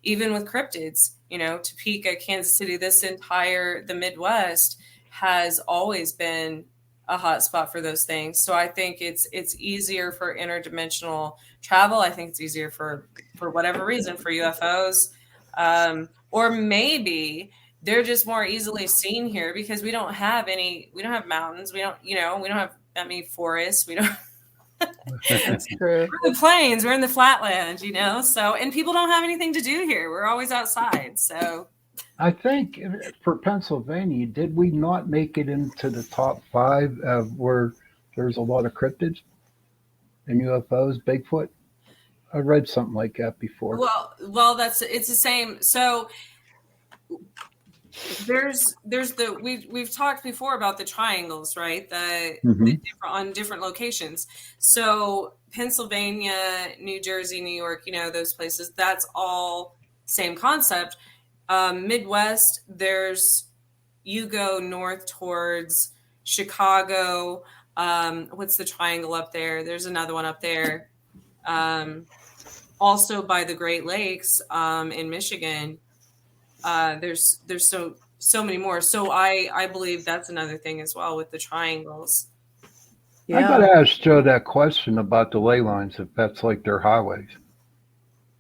even with cryptids, Topeka, Kansas City, the Midwest has always been a hot spot for those things. So I think it's easier for interdimensional travel. I think it's easier for whatever reason for UFOs, or maybe they're just more easily seen here because we don't have mountains. We don't have that many forests. We don't. That's true. We're in the plains. We're in the flatland, So, and people don't have anything to do here. We're always outside. So, I think for Pennsylvania, did we not make it into the top 5 of where there's a lot of cryptids and UFOs, Bigfoot? I read something like that before. well, it's the same. So. We've talked before about the triangles, right? On different locations. So Pennsylvania, New Jersey, New York, those places, that's all same concept. Midwest, you go north towards Chicago. What's the triangle up there? There's another one up there. Also by the Great Lakes, in Michigan. There's so many more. So I believe that's another thing as well with the triangles. I got to ask Joe that question about the ley lines, if that's like their highways.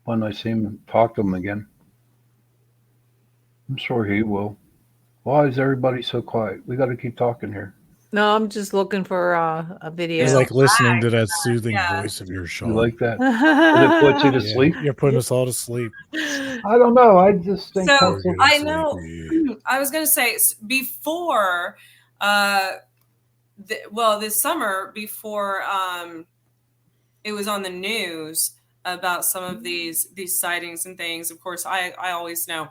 When I see him talk to him again. I'm sure he will. Why is everybody so quiet? We got to keep talking here. No, I'm just looking for a video. It's like listening to that soothing voice of yours, Sean. You like that? Did it put you to sleep? You're putting us all to sleep. I don't know. I just think. So I know. I was going to say before, this summer before it was on the news about some of these sightings and things. Of course, I always know.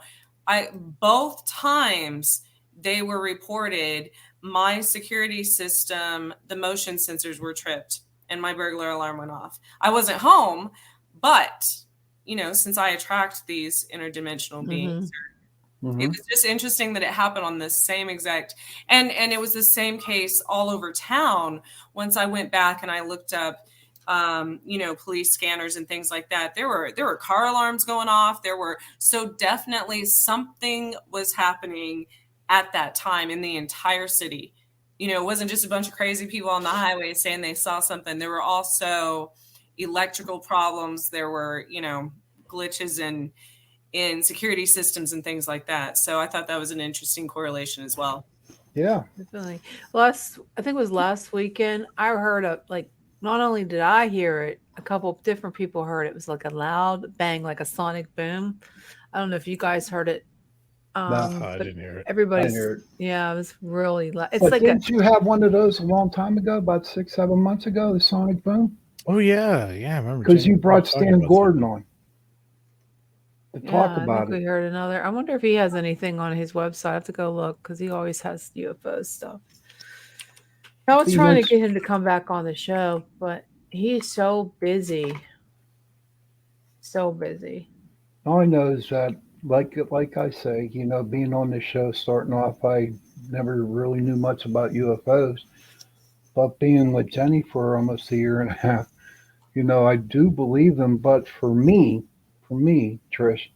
Both times they were reported. My security system, the motion sensors were tripped and my burglar alarm went off. I wasn't home, but, since I attract these interdimensional beings, it was just interesting that it happened on the same exact, and it was the same case all over town. Once I went back and I looked up, police scanners and things like that, there were car alarms going off. So definitely something was happening at that time in the entire city. It wasn't just a bunch of crazy people on the highway saying they saw something. There were also electrical problems. There were, glitches in security systems and things like that. So I thought that was an interesting correlation as well. Yeah. Definitely. I think it was last weekend. I heard not only did I hear it, a couple of different people heard it. It was like a loud bang, like a sonic boom. I don't know if you guys heard it. I didn't hear it. Everybody's, I heard it. Yeah, it was really loud. It's But like didn't you have one of those a long time ago, about 6-7 months ago, the sonic boom? Oh yeah, I remember. Because you Jamie brought talking Stan about Gordon on to talk I about think it. we heard another. I wonder if he has anything on his website. I have to go look because he always has UFO stuff. I was He trying to mentioned- get him to come back on the show, but he's so busy. So busy. All I know is that, like I say, being on this show, starting off, I never really knew much about UFOs, but being with Jenny for almost a year and a half, I do believe them. But for me, Trish,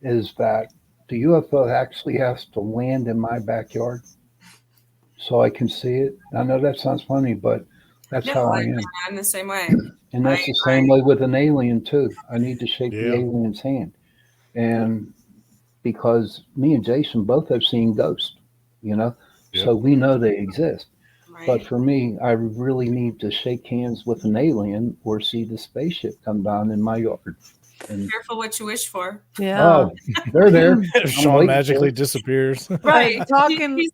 is that the UFO actually has to land in my backyard so I can see it. I know that sounds funny, but that's No, how I am. I'm the same way. And that's the same way with an alien too. I need to shake the alien's hand. And because me and Jason both have seen ghosts, so we know they exist. But for me, I really need to shake hands with an alien or see the spaceship come down in my yard. And, Careful what you wish for. Yeah. oh, they're there. If Sean magically disappears. Right. Talking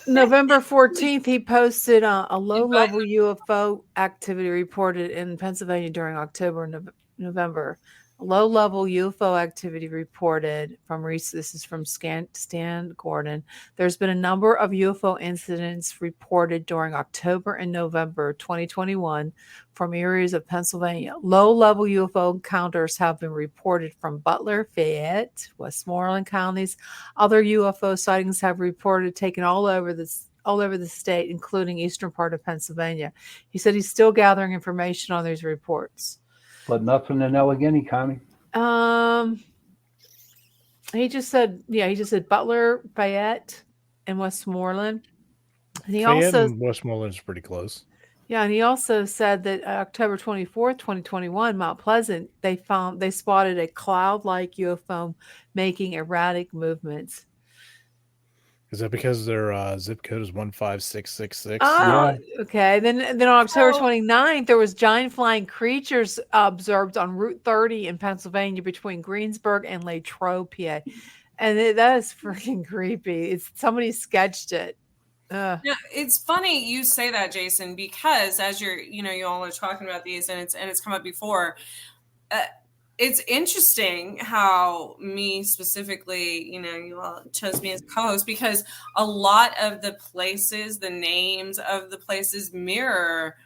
November 14th, he posted a low-level UFO activity reported in Pennsylvania during October and November. Low-level UFO activity reported from this is from Stan Gordon. There's been a number of UFO incidents reported during October and November 2021 from areas of Pennsylvania. Low-level UFO encounters have been reported from Butler, Fayette, Westmoreland counties. Other UFO sightings have reported taken all over the state, including eastern part of Pennsylvania. He said he's still gathering information on these reports. But nothing in Allegheny County. He just said Butler, Fayette, and Westmoreland. And he Fayette also and Westmoreland's pretty close. Yeah, and he also said that October 24th, 2021, Mount Pleasant, they spotted a cloud-like UFO making erratic movements. Is that because their zip code is 15666? Oh, okay. Then on October 29th, there was giant flying creatures observed on Route 30 in Pennsylvania between Greensburg and Latrobe, PA. And that is freaking creepy. Somebody sketched it. Yeah, it's funny you say that, Jason, because as you all are talking about these, and it's come up before. It's interesting how me specifically, you all chose me as co-host because a lot of the places, the names of the places mirror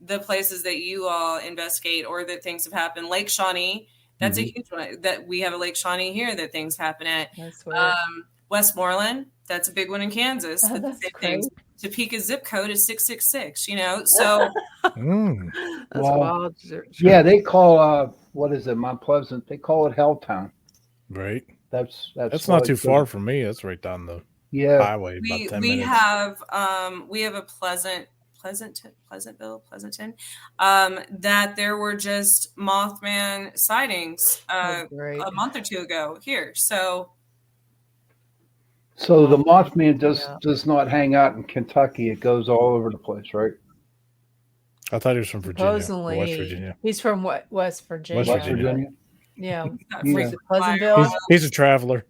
the places that you all investigate or that things have happened. Lake Shawnee, that's a huge one. That we have a Lake Shawnee here that things happen at. That's weird. Westmoreland, that's a big one in Kansas. Oh, That's the that's same great. thing. Topeka zip code is 666. So That's wild. Yeah, they call what is it, Mount Pleasant? They call it Helltown. Right. That's not too far from me. That's right down the highway. About 10 minutes. we have a Pleasantville, Pleasanton, that there were just Mothman sightings a month or two ago here. So the Mothman does not hang out in Kentucky. It goes all over the place, right? I thought he was from Virginia. Supposedly, West Virginia. He's from West Virginia. West Virginia. Yeah. Yeah. Pleasantville. He's a traveler.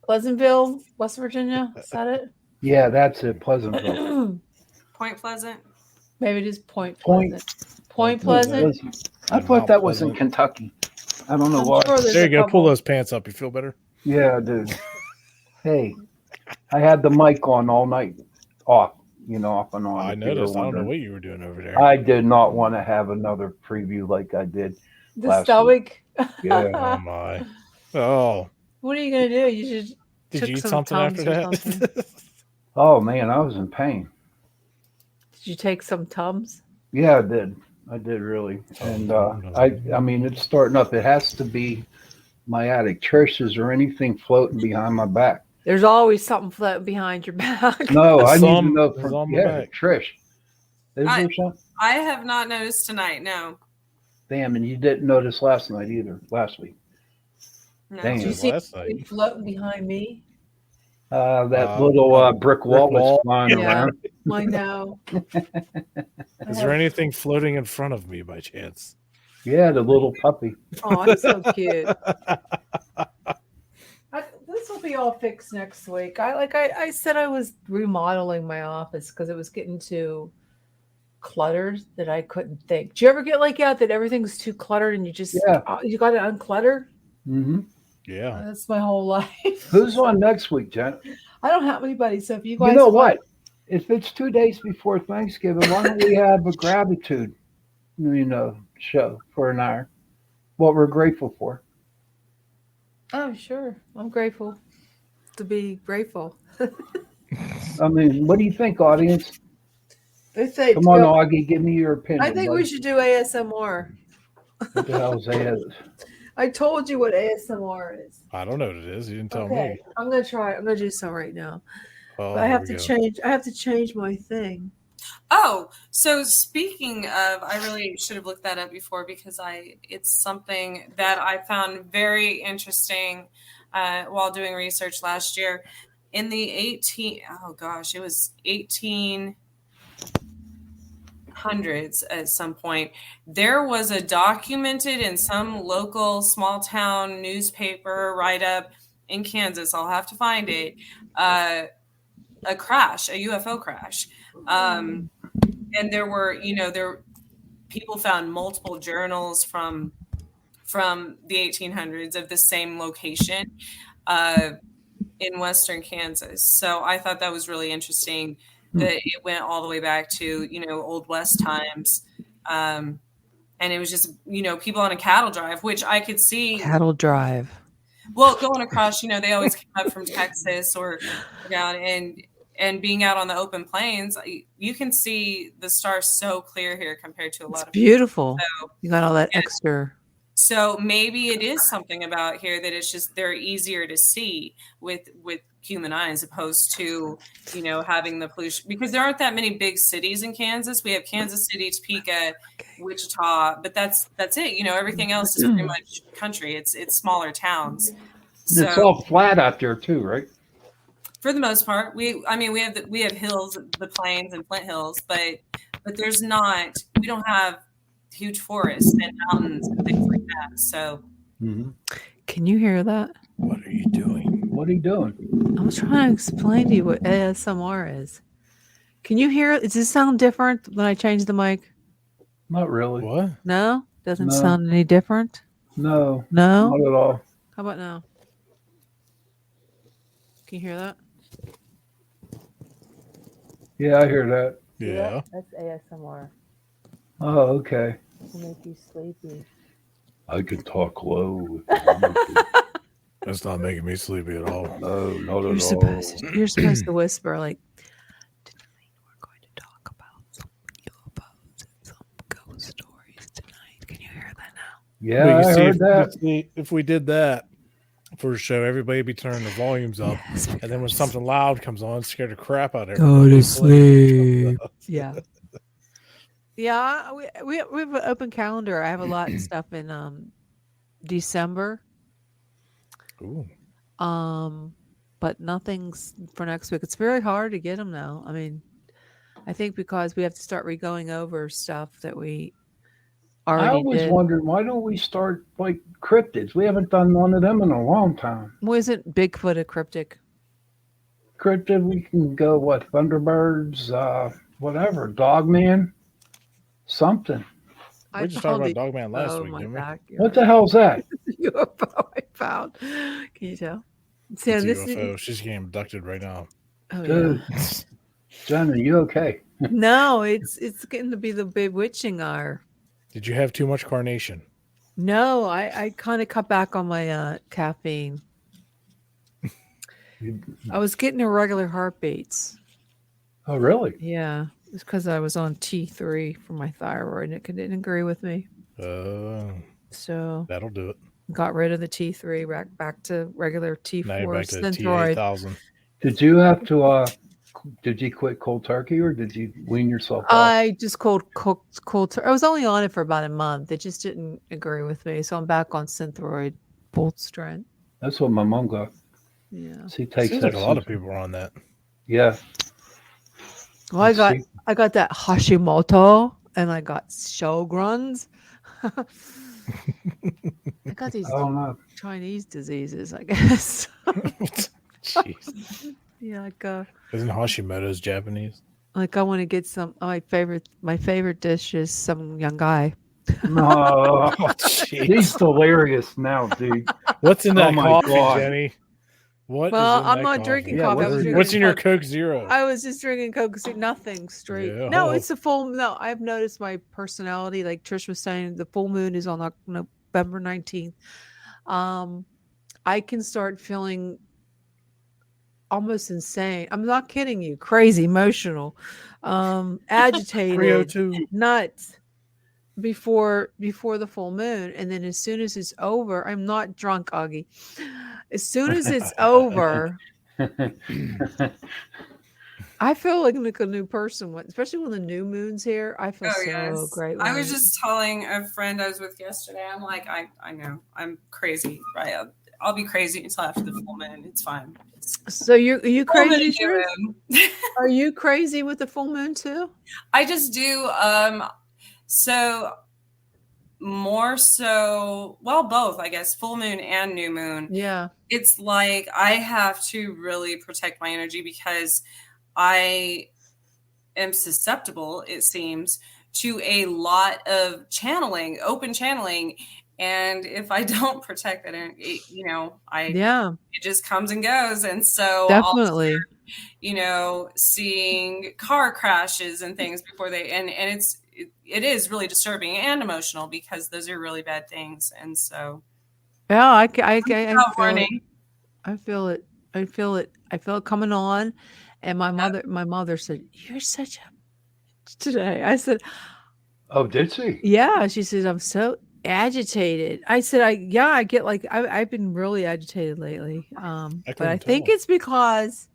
Pleasantville, West Virginia. Is that it? Yeah, that's it. Pleasantville. Point Pleasant. Maybe it is Point Pleasant. Point Pleasant. I thought that was in Kentucky. I don't know why. sure There you go. Pull those pants up. You feel better? Yeah, dude. Hey, I had the mic on all night, off and on. I if you noticed. were I don't know wondering. what you were doing over there. I did not want to have another preview like I did The last stomach. week. Yeah. Oh my. Oh. What are you gonna do? You just Did took you eat some something Tums after or that? something. Oh man, I was in pain. Did you take some Tums? Yeah, I did. I did really. And I mean, it's starting up. It has to be my attic. Trishes or anything floating behind my back. There's always something floating behind your back. No, I need to Some know is from on my back. Trish. Is there something? I have not noticed tonight. No. Damn, and you didn't notice last night either. Last week. No. Damn. Did you see Last night. anything floating behind me? That little brick wall was flying Yeah, around. I know. Is there anything floating in front of me by chance? Yeah, the little puppy. Oh, he's so cute. This will be all fixed next week. I said I was remodeling my office because it was getting too cluttered that I couldn't think. Do you ever get like that everything's too cluttered and you just you got to unclutter? Mm-hmm. Yeah. That's my whole life. Who's on next week, Jen? I don't have anybody, so if you guys You know want- what? If it's 2 days before Thanksgiving, why don't we have a gratitude, show for an hour? What we're grateful for. Oh, sure. I'm grateful to be grateful. I mean, what do you think, audience? They say, Come on, Augie, give me your opinion. I think bud. we should do ASMR. What the hell is that? I told you what ASMR is. I don't know what it is. You didn't tell Okay, me. I'm gonna try. I'm gonna do some right now. Oh, But I here have we to go. change. I have to change my thing. Oh, so speaking of, I really should have looked that up before because it's something that I found very interesting while doing research last year. In the it was 1800s at some point, there was a documented in some local small town newspaper write-up in Kansas, I'll have to find it, a crash, a UFO crash. And there were, people found multiple journals from the 1800s of the same location in Western Kansas. So I thought that was really interesting that it went all the way back to, Old West times. And it was just, people on a cattle drive, which I could see. Cattle drive. Well, going across, they always came up from Texas or down and being out on the open plains, you can see the stars so clear here compared to a lot of Beautiful. So, You got all that extra. So maybe it is something about here that it's just they're easier to see with human eyes opposed to having the pollution, because there aren't that many big cities in Kansas. We have Kansas City, Topeka, Wichita, but that's it. Everything else is pretty much country. It's smaller towns. So, it's all flat out there too, right? for the most part, we have hills, the plains and Flint Hills, but we don't have huge forests and mountains and things like that. So Can you hear that? What are you doing? What are you doing? I'm trying to explain to you what ASMR is. Can you hear it? Does it sound different when I change the mic? Not really. What? No? Doesn't No. sound any different? No. No? Not at all. How about now? Can you hear that? Yeah, I hear that. Yeah. That's ASMR. Oh, okay. To make you sleepy. I can talk low. That's not making me sleepy at all. No, not You're at supposed, all. you're supposed to whisper like, tonight we're going to talk about some UFOs and some ghost stories tonight. Can you hear that now? Yeah, I heard that. If we did that for a show, everybody would be turning the volumes up, and then when something loud comes on, it scared the crap out of everybody. Go to sleep. Yeah. Yeah, we have an open calendar. I have a lot of stuff in December. Ooh. But nothing's for next week. It's very hard to get them now. I mean, I think because we have to start going over stuff that we already I was did. wondering, why don't we start like cryptids? We haven't done one of them in a long time. Well, isn't Bigfoot a cryptic? Cryptid, we can go, what, Thunderbirds, whatever, Dogman, something. We just talked about Dogman last week, didn't we? What the hell's that? UFO I found. Can you tell? So It's a this UFO. is She's getting abducted right now. oh, Dude, Jen, are you okay? no, it's getting to be the bewitching hour. Did you have too much carnation? No, I kind of cut back on my caffeine. I was getting irregular heartbeats. Oh, really? Yeah, it's because I was on T3 for my thyroid, and it didn't agree with me. So that'll do it. Got rid of the T3, back to regular T4. Now you're back to Synthroid. T8000. Did you have to, did you quit cold turkey or did you wean yourself off? I just cold. I was only on it for about a month. It just didn't agree with me, so I'm back on Synthroid full strength. That's what my mom got. Yeah. She takes Seems that. like a lot of people are on that. Yeah. Well, I got that Hashimoto and I got Sjogren's. I got these Chinese diseases, I guess. Jeez. Yeah, like Isn't Hashimoto's Japanese? like I want to get some. My favorite dish is some young guy. No, he's hilarious now, dude. What's in that Oh my coffee, God. Jenny? What? Well, is in I'm that not coffee? drinking coffee. I was drinking What's in your Coke. Coke Zero? I was just drinking Coke, nothing straight. Yeah. No, it's a full. No, I've noticed my personality. Like Trish was saying, the full moon is on November 19th. I can start feeling almost insane. I'm not kidding you. Crazy, emotional, agitated, 302. nuts before the full moon. And then as soon as it's over, I'm not drunk, Augie. As soon as it's over, I feel like a new person, especially when the new moon's here. I feel so great. I was just telling a friend I was with yesterday. I'm like, I know I'm crazy, right? I'll be crazy until after the full moon. It's fine. So are you Full moon crazy? is new moon. Are you crazy with the full moon too? I just do. So more so, well, both, I guess, full moon and new moon. Yeah. It's like I have to really protect my energy because I am susceptible, it seems, to a lot of channeling, open channeling. And if I don't protect that, it just comes and goes. And so Definitely. I'll start, seeing car crashes and things before it is really disturbing and emotional because those are really bad things. And so, yeah, I feel it. I feel it coming on. And my mother said, "You're such a," today. I said, "Oh, did she?" Yeah, she said, "I'm so agitated." I said, I get like I've been really agitated lately. But I think it's because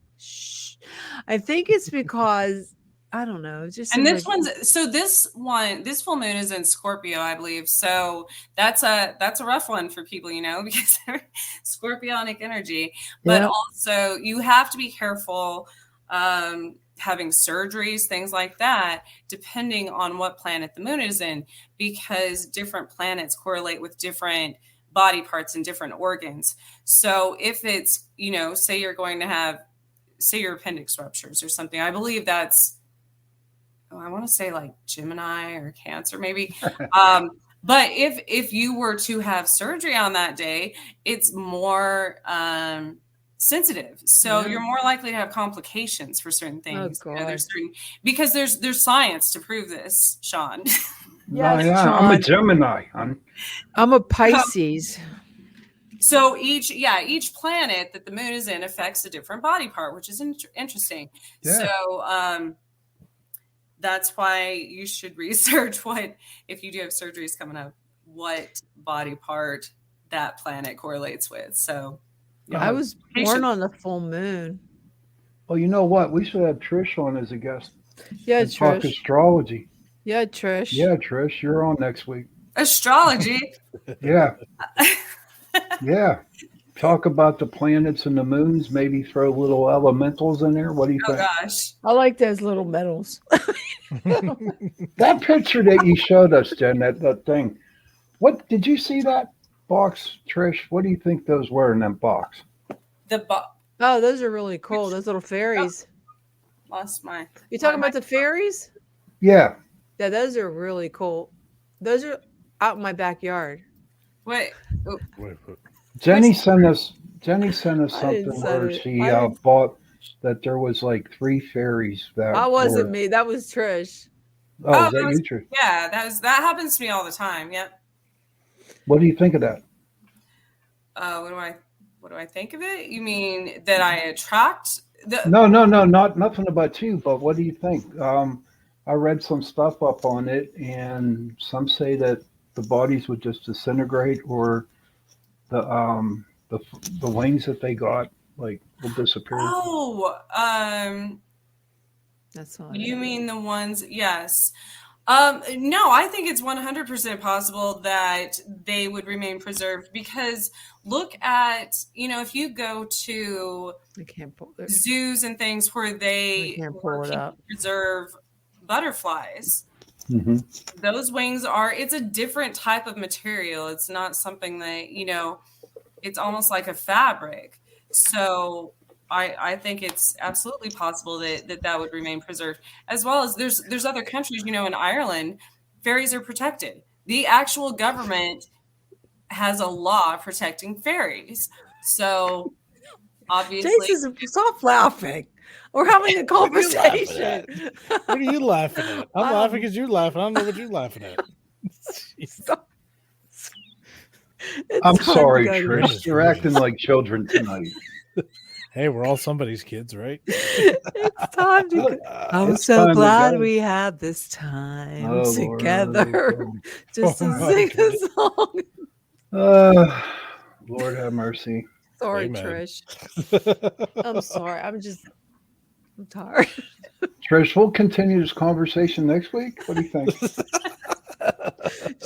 I don't know. It just and seems this full moon is in Scorpio, I believe. So that's a rough one for people, because they're Scorpionic energy. But also you have to be careful having surgeries, things like that, depending on what planet the moon is in, because different planets correlate with different body parts and different organs. So if it's, say you're going to have, say your appendix ruptures or something, I believe that's, I want to say like Gemini or Cancer maybe. But if you were to have surgery on that day, it's more sensitive. So you're more likely to have complications for certain things. Because there's science to prove this, Sean. Yes, Sean. I'm a Gemini. I'm a Pisces. So each planet that the moon is in affects a different body part, which is interesting. Yeah. So that's why you should research if you do have surgeries coming up, what body part that planet correlates with. So I was born on the full moon. Well, you know what? We should have Trish on as a guest. Yeah, and talk astrology. Yeah, Trish. Yeah, Trish, you're on next week. Astrology? Yeah. Yeah. Talk about the planets and the moons, maybe throw little elementals in there. What do you think? Oh, gosh. I like those little medals. That picture that you showed us, Jen, that thing. What did you see that box, Trish? What do you think those were in that box? Oh, those are really cool. Those little fairies. Lost my. You talking about the fairies? Yeah. Yeah, those are really cool. Those are out in my backyard. Wait. Jenny sent us something where she bought that there was like 3 fairies that wasn't me. That was Trish. Oh, is that you, Trish? Yeah, that happens to me all the time. Yep. What do you think of that? What do I think of it? You mean that I attract No, nothing about you, but what do you think? I read some stuff up on it, and some say that the bodies would just disintegrate, or the wings that they got will disappear. Oh, that's all. You mean the ones? Yes. No, I think it's 100% possible that they would remain preserved, because look at, if you go to zoos and things where they preserve butterflies, those wings it's a different type of material. It's not something that, it's almost like a fabric. So I think it's absolutely possible that would remain preserved, as well as there's other countries, in Ireland, fairies are protected. The actual government has a law protecting fairies. So obviously, Jason, stop laughing. We're having a conversation. What are you laughing at? I'm laughing because you're laughing. I don't know what you're laughing at. I'm time to sorry, go to Trish. You're acting like children tonight. Hey, we're all somebody's kids, right? It's time to go. I'm It's so time to glad go. we had this time Oh, Lord. together just Oh, to my sing a song. Lord have mercy. Sorry, Amen. Trish. I'm sorry. I'm tired. Trish, we'll continue this conversation next week. What do you think?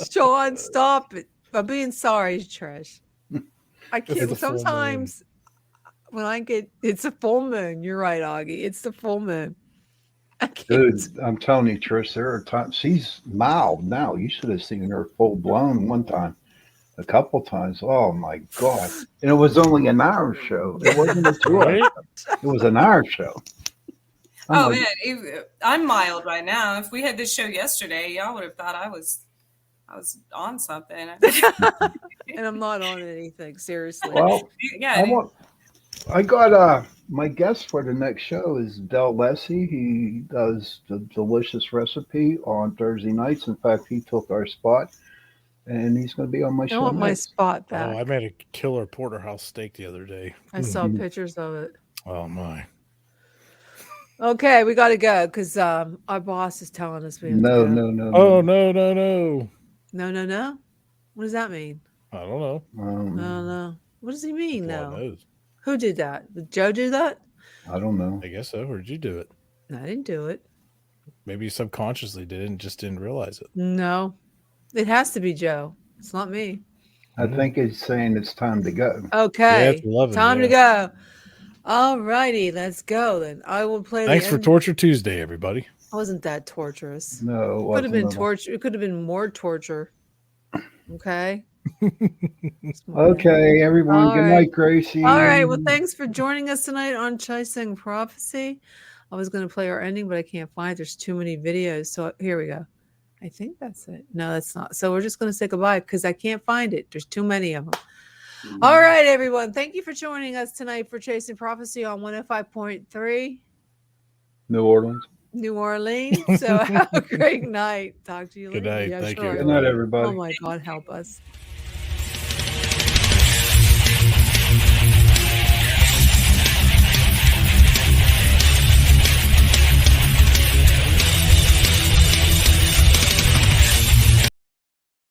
Sean, stop it. I'm being sorry, Trish. I It's can't. the full moon. Sometimes when it's a full moon. You're right, Augie. It's the full moon. I can't. Dude, I'm telling you, Trish, there are times she's mild now. You should have seen her full blown one time, a couple times. Oh my God. And it was only an hour show. It wasn't a 2 hour Right? show. It was an hour show. I'm Oh like, man, I'm mild right now. If we had this show yesterday, y'all would have thought I was on something. And I'm not on anything, seriously. well, yeah. I got my guest for the next show is Del Lessie. He does the delicious recipe on Thursday nights. In fact, he took our spot, and he's going to be on my I show want my next. spot back. Oh, I made a killer porterhouse steak the other day. I saw pictures of it. Oh my. Okay, we got to go because our boss is telling us we have to No, go. no. Oh no. No. What does that mean? I don't know. I don't know. What does he mean God now? knows. Who did that? Did Joe do that? I don't know. I guess so. Or did you do it? No, I didn't do it. Maybe you subconsciously did it and just didn't realize it. No. It has to be Joe. It's not me. I think he's saying it's time to go. Okay. Yeah, it's 11, time to yeah. go. All righty, let's go then. I will play Thanks the for end. Torture Tuesday, everybody. Wasn't that torturous? No, it Could have been wasn't. torture. It could have been more torture. Okay. Okay, everyone. All Good right. night, Gracie. All right. Well, thanks for joining us tonight on Chasing Prophecy. I was going to play our ending, but I can't find it. There's too many videos. So here we go. I think that's it. No, that's not. So we're just going to say goodbye because I can't find it. There's too many of them. All right, everyone. Thank you for joining us tonight for Chasing Prophecy on 105.3 New Orleans. New Orleans. So have a great night. Talk to you Good later. night. Yeah, Thank you, sure. Good night, everybody. Oh my God, help us.